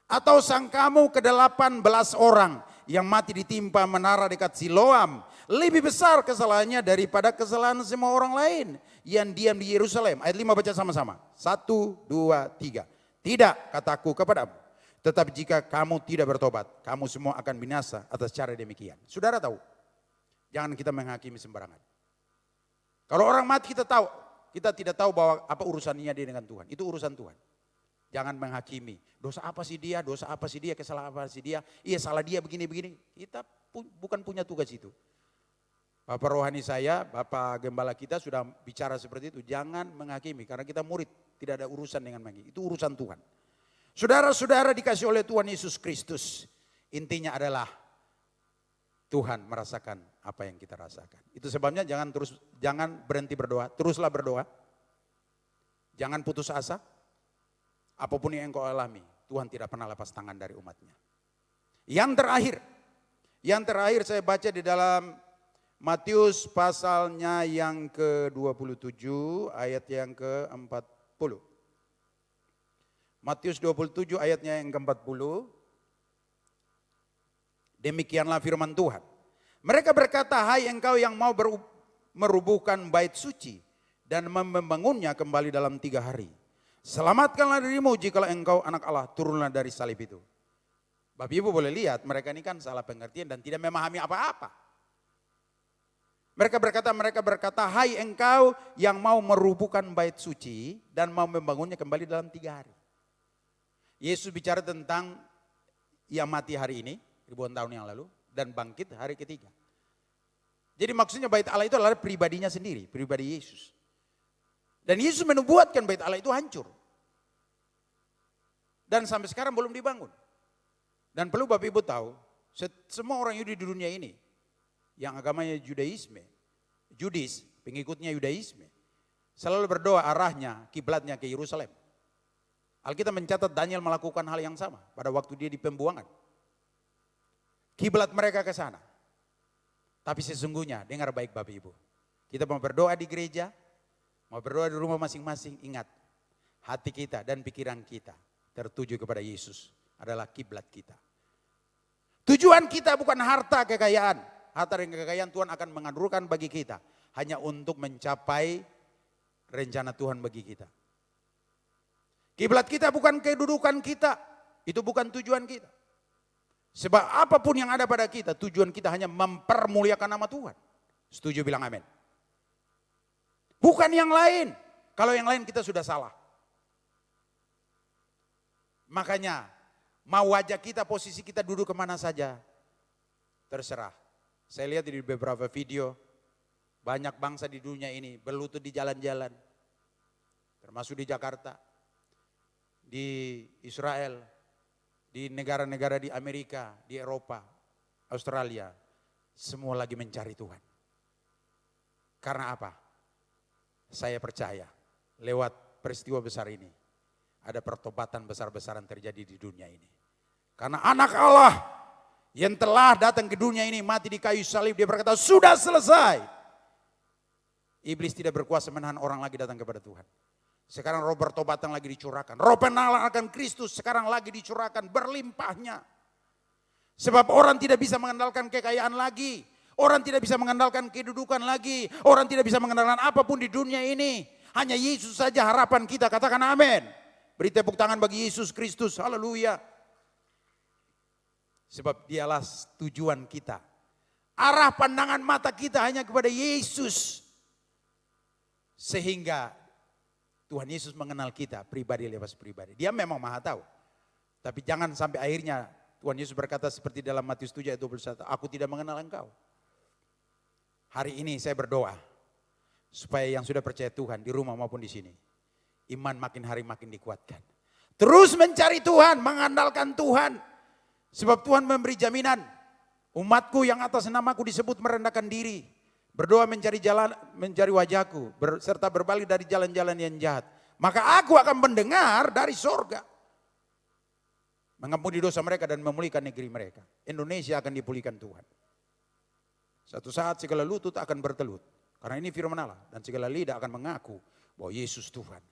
Atau sangkamu ke-18 orang yang mati ditimpa menara dekat Siloam lebih besar kesalahannya daripada kesalahan semua orang lain yang diam di Yerusalem. Ayat 5 baca sama-sama. 1, 2, 3. Tidak kataku kepadamu. Tetapi jika kamu tidak bertobat, kamu semua akan binasa atas cara demikian. Saudara tahu, jangan kita menghakimi sembarangan. Kalau orang mati kita tahu, kita tidak tahu bahwa apa urusannya dia dengan Tuhan. Itu urusan Tuhan. Jangan menghakimi. Dosa apa sih dia, kesalahan apa sih dia. Iya salah dia begini-begini. Kita bukan punya tugas itu. Bapak rohani saya, Bapak Gembala kita sudah bicara seperti itu. Jangan menghakimi karena kita murid. Tidak ada urusan dengan menghakimi. Itu urusan Tuhan. Saudara-saudara dikasih oleh Tuhan Yesus Kristus. Intinya adalah Tuhan merasakan apa yang kita rasakan. Itu sebabnya jangan berhenti berdoa. Teruslah berdoa. Jangan putus asa. Apapun yang engkau alami, Tuhan tidak pernah lepas tangan dari umatnya. Yang terakhir saya baca di dalam Matius pasalnya yang ke-27 ayat yang ke-40. Matius 27 ayatnya yang ke-40. Demikianlah firman Tuhan. Mereka berkata, hai engkau yang mau merubuhkan bait suci dan membangunnya kembali dalam 3 hari. Selamatkanlah dirimu jikalau engkau anak Allah, turunlah dari salib itu. Bapak Ibu boleh lihat mereka ini kan salah pengertian dan tidak memahami apa-apa. Mereka berkata, hai engkau yang mau merubuhkan bait suci dan mau membangunnya kembali dalam 3 hari. Yesus bicara tentang yang mati hari ini, ribuan tahun yang lalu, dan bangkit hari ketiga. Jadi maksudnya bait Allah itu adalah pribadinya sendiri, pribadi Yesus. Dan Yesus menubuatkan bait Allah itu hancur. Dan sampai sekarang belum dibangun. Dan perlu Bapak Ibu tahu, semua orang Yahudi di dunia ini, yang agamanya Judis, pengikutnya Yudaisme, selalu berdoa arahnya, kiblatnya ke Yerusalem. Alkitab mencatat Daniel melakukan hal yang sama pada waktu dia di pembuangan. Kiblat mereka ke sana. Tapi sesungguhnya, dengar baik Bapak Ibu, kita mau berdoa di gereja, mau berdoa di rumah masing-masing, ingat, hati kita dan pikiran kita tertuju kepada Yesus adalah kiblat kita. Tujuan kita bukan harta kekayaan. Harta dan kekayaan Tuhan akan mengandalkan bagi kita hanya untuk mencapai rencana Tuhan bagi kita. Kiblat kita bukan kedudukan kita, itu bukan tujuan kita. Sebab apapun yang ada pada kita, tujuan kita hanya mempermuliakan nama Tuhan. Setuju bilang amin. Bukan yang lain. Kalau yang lain kita sudah salah. Makanya mau wajah kita, posisi kita duduk kemana saja, terserah. Saya lihat di beberapa video, banyak bangsa di dunia ini berlutut di jalan-jalan. Termasuk di Jakarta, di Israel, di negara-negara di Amerika, di Eropa, Australia. Semua lagi mencari Tuhan. Karena apa? Saya percaya lewat peristiwa besar ini, ada pertobatan besar-besaran terjadi di dunia ini. Karena anak Allah yang telah datang ke dunia ini mati di kayu salib, dia berkata sudah selesai. Iblis tidak berkuasa menahan orang lagi datang kepada Tuhan. Sekarang roh pertobatan lagi dicurahkan. Roh pengenalan akan Kristus sekarang lagi dicurahkan berlimpahnya. Sebab orang tidak bisa mengandalkan kekayaan lagi. Orang tidak bisa mengandalkan kedudukan lagi. Orang tidak bisa mengandalkan apapun di dunia ini. Hanya Yesus saja harapan kita, katakan amin. Beri tepuk tangan bagi Yesus Kristus, haleluya. Sebab dialah tujuan kita. Arah pandangan mata kita hanya kepada Yesus. Sehingga Tuhan Yesus mengenal kita pribadi lewat pribadi. Dia memang maha tahu. Tapi jangan sampai akhirnya Tuhan Yesus berkata seperti dalam Matius 7 ayat 21. Aku tidak mengenal engkau. Hari ini saya berdoa. Supaya yang sudah percaya Tuhan di rumah maupun di sini. Iman makin hari makin dikuatkan. Terus mencari Tuhan, mengandalkan Tuhan. Sebab Tuhan memberi jaminan. Umatku yang atas namaku disebut merendahkan diri. Berdoa mencari wajahku. Serta berbalik dari jalan-jalan yang jahat. Maka aku akan mendengar dari sorga. Mengampuni dosa mereka dan memulihkan negeri mereka. Indonesia akan dipulihkan Tuhan. Satu saat segala lutut akan bertelut. Karena ini firman Allah. Dan segala lidah akan mengaku bahwa Yesus Tuhan.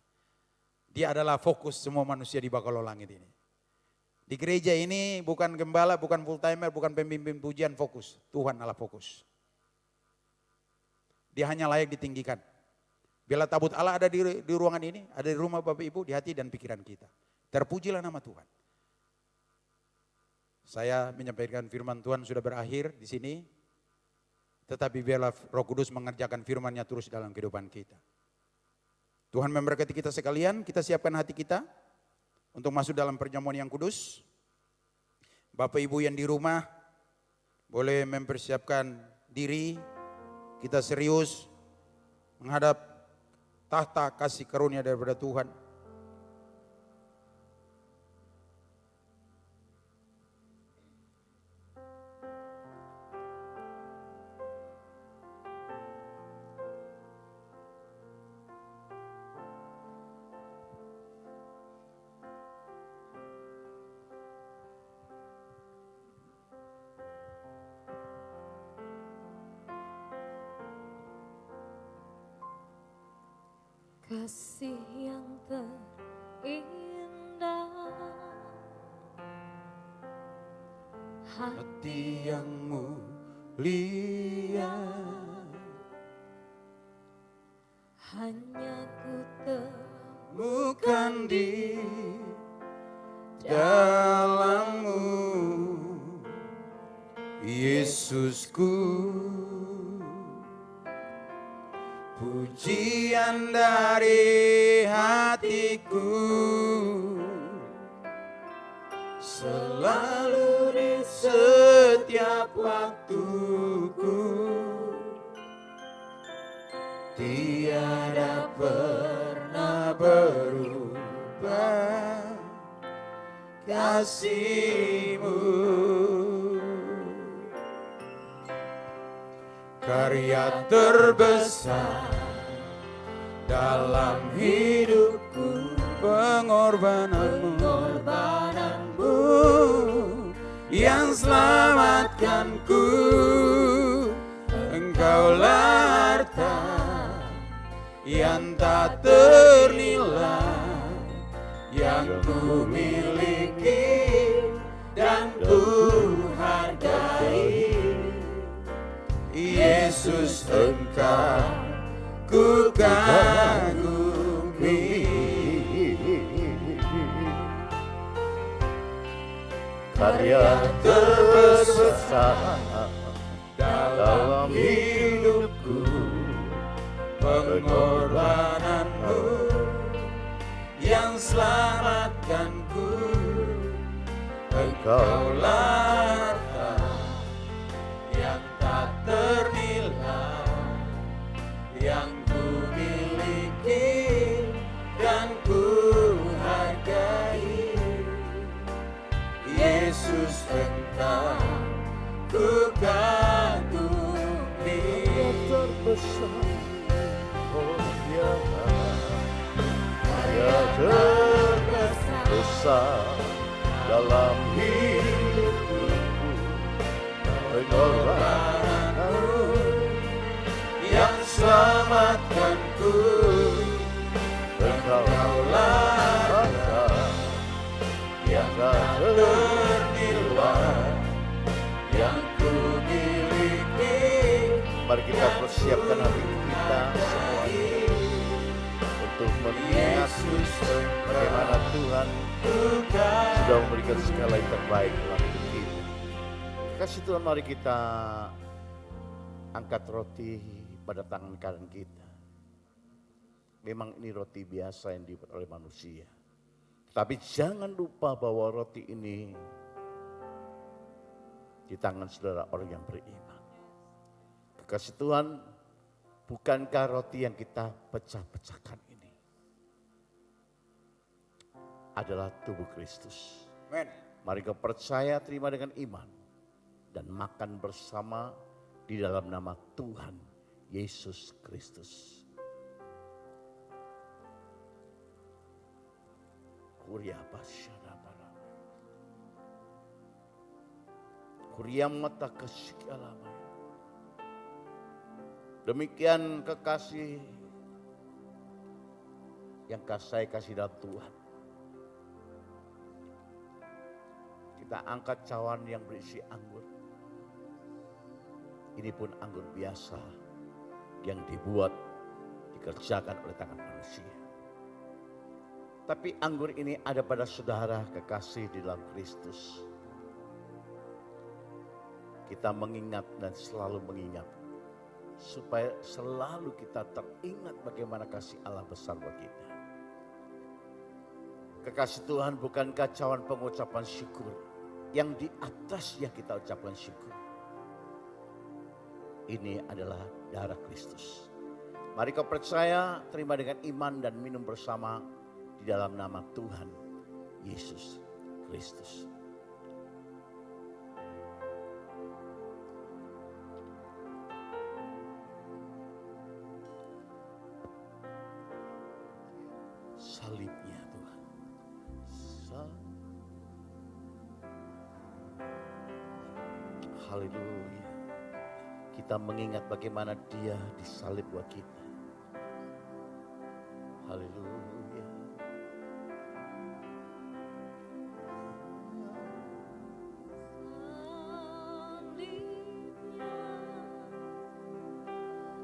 Dia adalah fokus semua manusia di bawah langit ini. Di gereja ini bukan gembala, bukan full timer, bukan pemimpin pujian, fokus. Tuhan adalah fokus. Dia hanya layak ditinggikan. Bila tabut Allah ada di ruangan ini, ada di rumah Bapak Ibu, di hati dan pikiran kita. Terpujilah nama Tuhan. Saya menyampaikan firman Tuhan sudah berakhir di sini. Tetapi biarlah Roh Kudus mengerjakan firman-Nya terus dalam kehidupan kita. Tuhan memberkati kita sekalian, kita siapkan hati kita. untuk masuk dalam perjamuan yang kudus. Bapak Ibu yang di rumah boleh mempersiapkan diri, kita serius menghadap tahta kasih karunia daripada Tuhan. Kasih yang terindah, Hati yang mulia, hanya ku bukan di dalammu, Yesusku. Pujian dari hatiku selalu di setiap waktuku, tiada pernah berubah kasih-Mu. Karya terbesar dalam hidupku, pengorbananmu yang selamatkanku. Engkaulah harta yang tak ternilai, yang ku miliki dan ku hargai. Yesus, Engkau ku kagumi. Karya terbesar dalam hidupku, pengorbananmu yang selamatkanku. Engkaulah harta yang tak ternilai, yang ku miliki dan ku hargai. Yesus, Engkau ku kagumi. terbesar, oh ya, karya terbesar dalam hidupku, pengorbananmu yang selamatkanku. Engkaulah harta yang tak ternilai, yang ku miliki. Mari kita persiapkan hati kita semuanya untuk mengingat bagaimana Tuhan sudah memberikan segala yang terbaik dalam hidup kita. Kasih Tuhan, mari kita angkat roti pada tangan kanan kita. Memang ini roti biasa yang dibuat oleh manusia. Tapi jangan lupa bahwa roti ini di tangan saudara orang yang beriman. Kekasih Tuhan, bukankah roti yang kita pecah-pecahkan ini adalah tubuh Kristus? Amen. Mari kau percaya, terima dengan iman, dan makan bersama di dalam nama Tuhan Yesus Kristus. Kuriamata kesikalaman. Demikian kekasih yang saya kasih dalam Tuhan. Kita angkat cawan yang berisi anggur. Ini pun anggur biasa yang dikerjakan oleh tangan manusia. Tapi anggur ini ada pada saudara kekasih di dalam Kristus. Kita mengingat dan selalu mengingat, supaya selalu kita teringat bagaimana kasih Allah besar buat kita. Kekasih Tuhan, bukan kacauan pengucapan syukur. Yang di atasnya kita ucapkan syukur. Ini adalah darah Kristus. Mari kau percaya, terima dengan iman dan minum bersama di dalam nama Tuhan Yesus Kristus. Salibnya Tuhan. Haleluya. Kita mengingat bagaimana Dia disalib buat kita. Haleluya.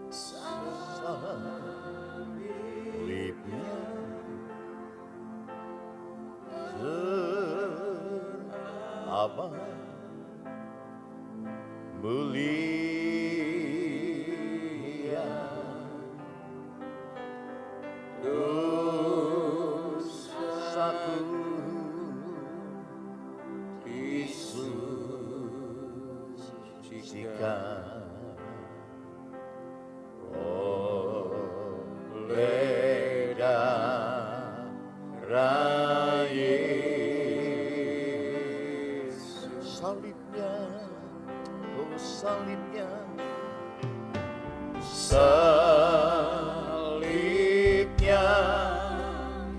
Salibnya teramat mulia, dosaku disucikan oleh darah Yesus. Salibnya, oh salibnya, salibnya,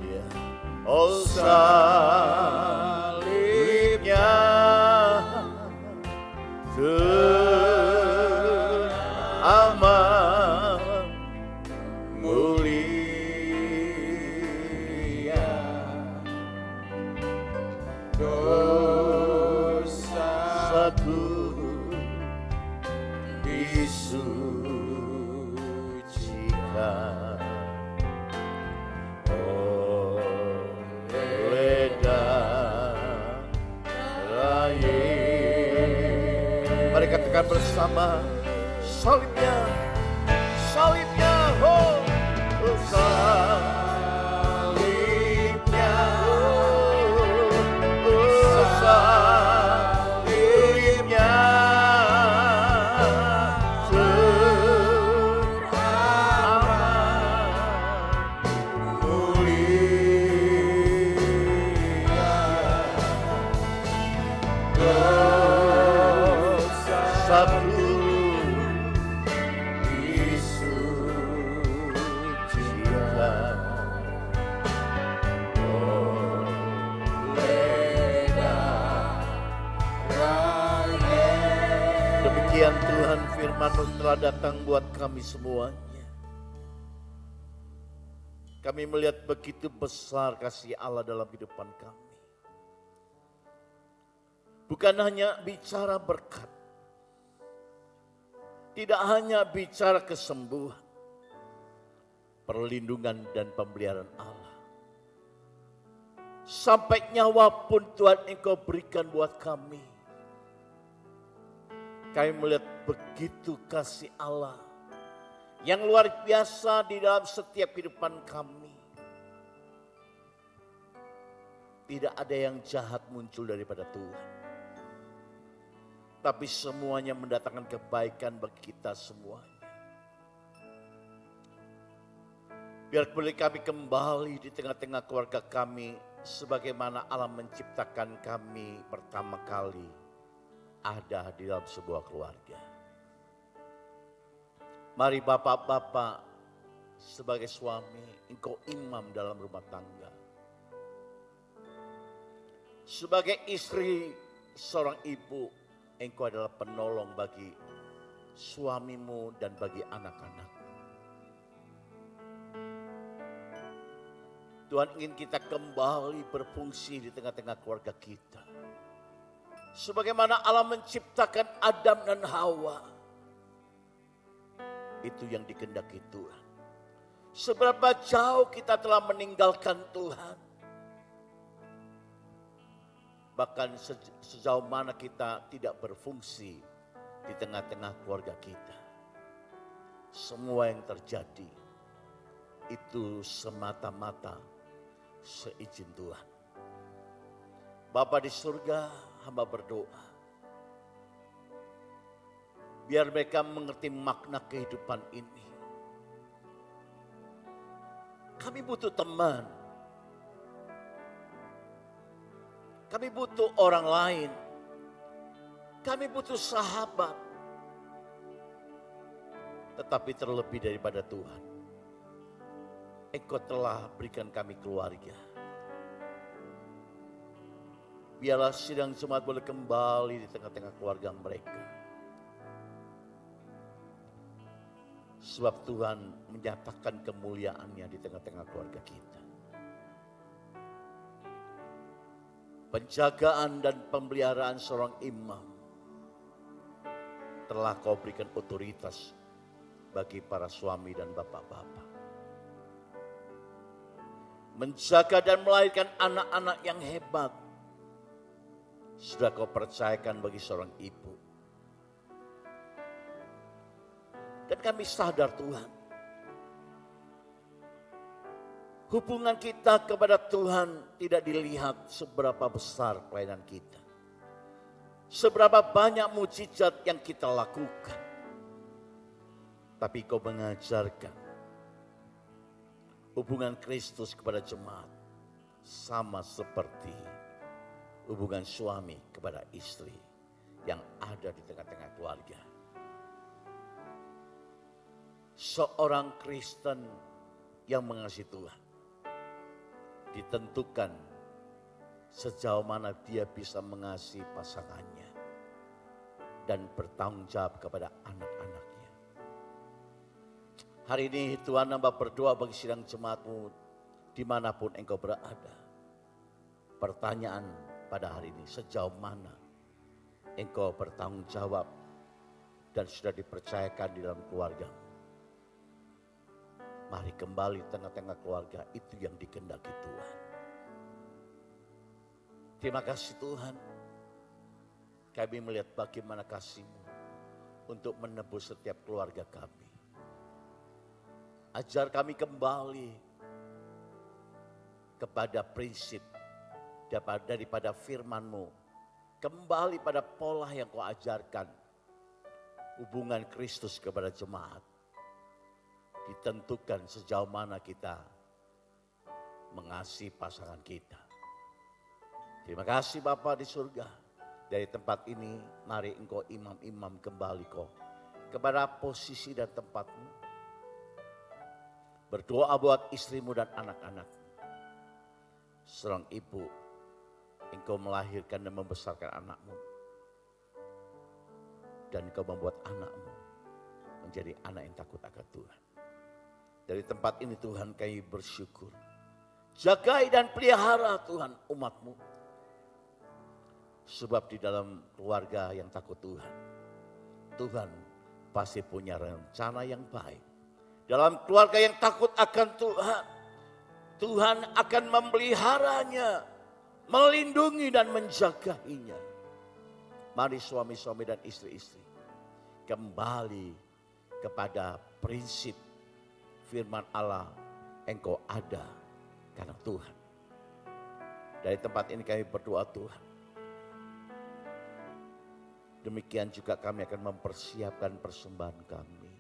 ya, oh salibnya teramat mulia, dosaku disucikan oleh darah Yesus. Mari katakan bersama, salibnya, salibnya, oh, oh salibnya, oh salibnya teramat mulia, dosaku disucikan oleh darah Yesus. Demikian Tuhan, firman-Mu telah datang buat kami semuanya. Kami melihat begitu besar kasih Allah dalam kehidupan kami. Bukan hanya bicara berkat, tidak hanya bicara kesembuhan, perlindungan dan pemeliharaan Allah. Sampai nyawa pun Tuhan Engkau berikan buat kami. Kami melihat begitu kasih Allah yang luar biasa di dalam setiap kehidupan kami. Tidak ada yang jahat muncul daripada Tuhan. Tapi semuanya mendatangkan kebaikan bagi kita semuanya. Biar boleh kami kembali di tengah-tengah keluarga kami sebagaimana Allah menciptakan kami pertama kali ada di dalam sebuah keluarga. Mari bapak-bapak sebagai suami, engkau imam dalam rumah tangga. Sebagai istri, seorang ibu, engkau adalah penolong bagi suamimu dan bagi anak-anak. Tuhan ingin kita kembali berfungsi di tengah-tengah keluarga kita. Sebagaimana Allah menciptakan Adam dan Hawa. Itu yang dikehendaki Tuhan. Seberapa jauh kita telah meninggalkan Tuhan. Bahkan sejauh mana kita tidak berfungsi di tengah-tengah keluarga kita. Semua yang terjadi itu semata-mata seizin Tuhan. Bapa di surga, hamba berdoa. Biar mereka mengerti makna kehidupan ini. Kami butuh teman. Kami butuh orang lain. Kami butuh sahabat. Tetapi terlebih daripada Tuhan, Engkau telah berikan kami keluarga. Biarlah sidang jemaat boleh kembali di tengah-tengah keluarga mereka. Sebab Tuhan menyatakan kemuliaan-Nya di tengah-tengah keluarga kita. Penjagaan dan pemeliharaan seorang imam telah Kau berikan otoritas bagi para suami dan bapak-bapak. Menjaga dan melahirkan anak-anak yang hebat sudah Kau percayakan bagi seorang ibu. Dan kami sadar Tuhan, hubungan kita kepada Tuhan tidak dilihat seberapa besar pelayanan kita. Seberapa banyak mujizat yang kita lakukan. Tapi Kau mengajarkan hubungan Kristus kepada jemaat sama seperti hubungan suami kepada istri yang ada di tengah-tengah keluarga. Seorang Kristen yang mengasihi Tuhan ditentukan sejauh mana dia bisa mengasihi pasangannya dan bertanggung jawab kepada anak-anaknya. Hari ini Tuhan hamba berdoa bagi sidang jemaat-Mu dimanapun engkau berada. Pertanyaan pada hari ini, sejauh mana engkau bertanggung jawab dan sudah dipercayakan di dalam keluarga-Mu. Mari kembali tengah-tengah keluarga, itu yang dikehendaki Tuhan. Terima kasih Tuhan. Kami melihat bagaimana kasih-Mu untuk menebus setiap keluarga kami. Ajar kami kembali kepada prinsip daripada firman-Mu. Kembali pada pola yang Kau ajarkan. Hubungan Kristus kepada jemaat. Ditentukan sejauh mana kita mengasihi pasangan kita. Terima kasih Bapa di surga. Dari tempat ini mari Engkau imam-imam kembali Kau kepada posisi dan tempat-Mu. Berdoa buat istrimu dan anak-anak. Seorang ibu, Engkau melahirkan dan membesarkan anakmu. Dan Engkau membuat anakmu menjadi anak yang takut akan Tuhan. Dari tempat ini Tuhan kami bersyukur. Jagai dan pelihara Tuhan umat-Mu. Sebab di dalam keluarga yang takut Tuhan, Tuhan pasti punya rencana yang baik. Dalam keluarga yang takut akan Tuhan, Tuhan akan memeliharanya, melindungi dan menjagainya. Mari suami-suami dan istri-istri kembali kepada prinsip firman Allah, engkau ada karena Tuhan. Dari tempat ini kami berdoa Tuhan. Demikian juga kami akan mempersiapkan persembahan kami.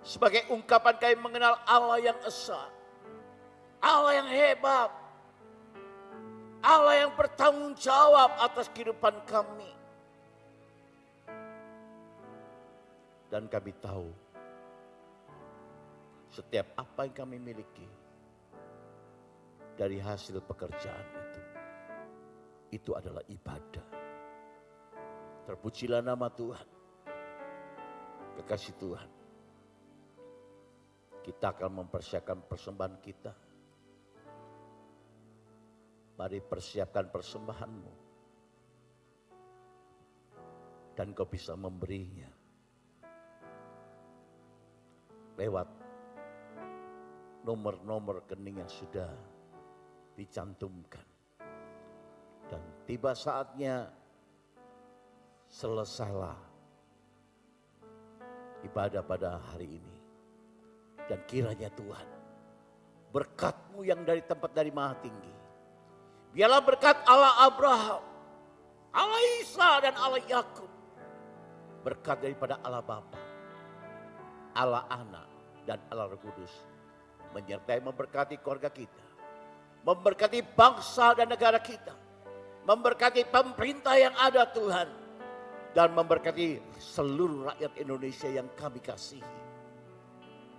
Sebagai ungkapan kami mengenal Allah yang esa. Allah yang hebat. Allah yang bertanggung jawab atas kehidupan kami. Dan kami tahu setiap apa yang kami miliki dari hasil pekerjaan itu adalah ibadah. Terpujilah nama Tuhan. Kekasih Tuhan. Kita akan mempersiapkan persembahan kita. Mari persiapkan persembahanmu. Dan kau bisa memberinya lewat nomor-nomor rekening yang sudah dicantumkan. Dan tiba saatnya selesailah ibadah pada hari ini. Dan kiranya Tuhan berkat-Mu yang dari tempat dari maha tinggi. Biarlah berkat Allah Abraham, Allah Isa dan Allah Yakub, berkat daripada Allah Bapa, Allah Anak dan Allah Roh Kudus menyertai memberkati keluarga kita, memberkati bangsa dan negara kita, memberkati pemerintah yang ada Tuhan, dan memberkati seluruh rakyat Indonesia yang kami kasihi.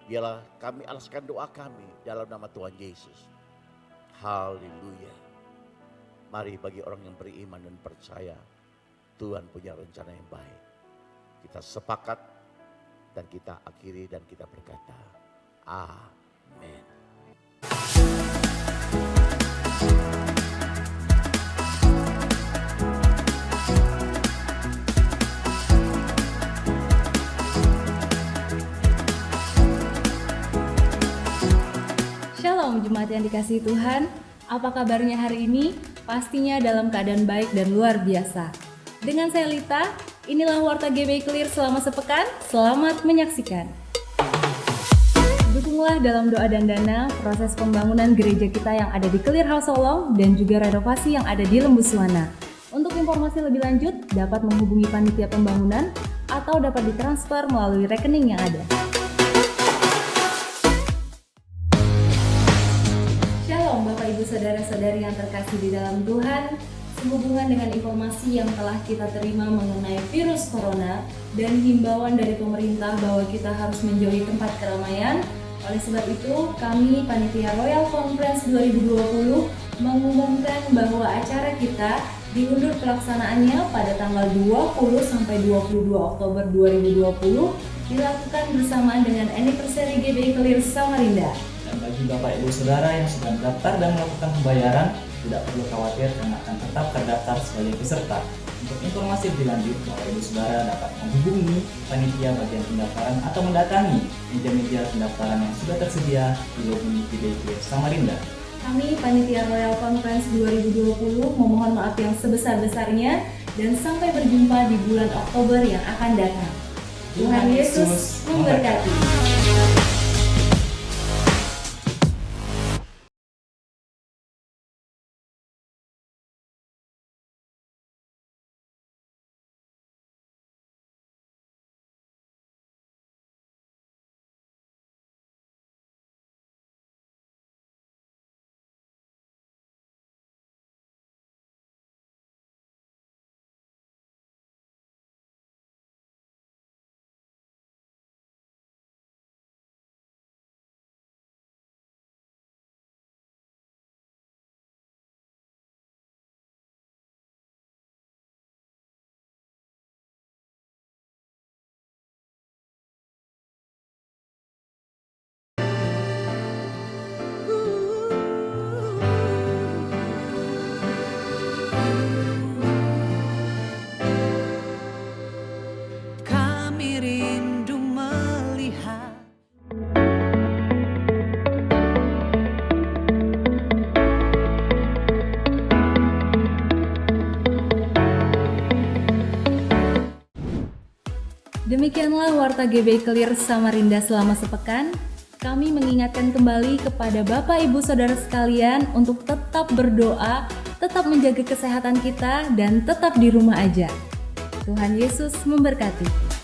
Biarlah kami alaskan doa kami dalam nama Tuhan Yesus. Haleluya. Mari bagi orang yang beriman dan percaya Tuhan punya rencana yang baik, kita sepakat dan kita akhiri dan kita berkata amin. Shalom jemaat yang dikasihi Tuhan, apa kabarnya hari ini? Pastinya dalam keadaan baik dan luar biasa. Dengan saya Lita, inilah Warta GBI Clear selama sepekan, selamat menyaksikan. Dukunglah dalam doa dan dana proses pembangunan gereja kita yang ada di Clear House Solo dan juga renovasi yang ada di Lembuswana. Untuk informasi lebih lanjut, dapat menghubungi panitia pembangunan atau dapat ditransfer melalui rekening yang ada. Shalom Bapak Ibu Saudara-saudari yang terkasih di dalam Tuhan. Sehubungan dengan informasi yang telah kita terima mengenai virus corona dan himbauan dari pemerintah bahwa kita harus menjauhi tempat keramaian. Oleh sebab itu, kami Panitia Royal Conference 2020 mengumumkan bahwa acara kita diundur pelaksanaannya pada tanggal 20 sampai 22 Oktober 2020 dilakukan bersamaan dengan anniversary GBI Clear Samarinda. Dan bagi Bapak Ibu Saudara yang sudah mendaftar dan melakukan pembayaran, tidak perlu khawatir karena akan tetap terdaftar sebagai peserta. Untuk informasi lebih lanjut, Bapak Ibu Saudara dapat menghubungi panitia bagian pendaftaran atau mendatangi meja-meja pendaftaran yang sudah tersedia di lobi GBI Clear Samarinda. Kami Panitia Royal Conference 2020 memohon maaf yang sebesar-besarnya dan sampai berjumpa di bulan Oktober yang akan datang. Tuhan Yesus memberkati. Kami rindu melihat Demikianlah Warta GBI Clear Samarinda selama sepekan. Kami mengingatkan kembali kepada Bapak Ibu Saudara sekalian untuk tetap berdoa, tetap menjaga kesehatan kita, dan tetap di rumah aja. Tuhan Yesus memberkati.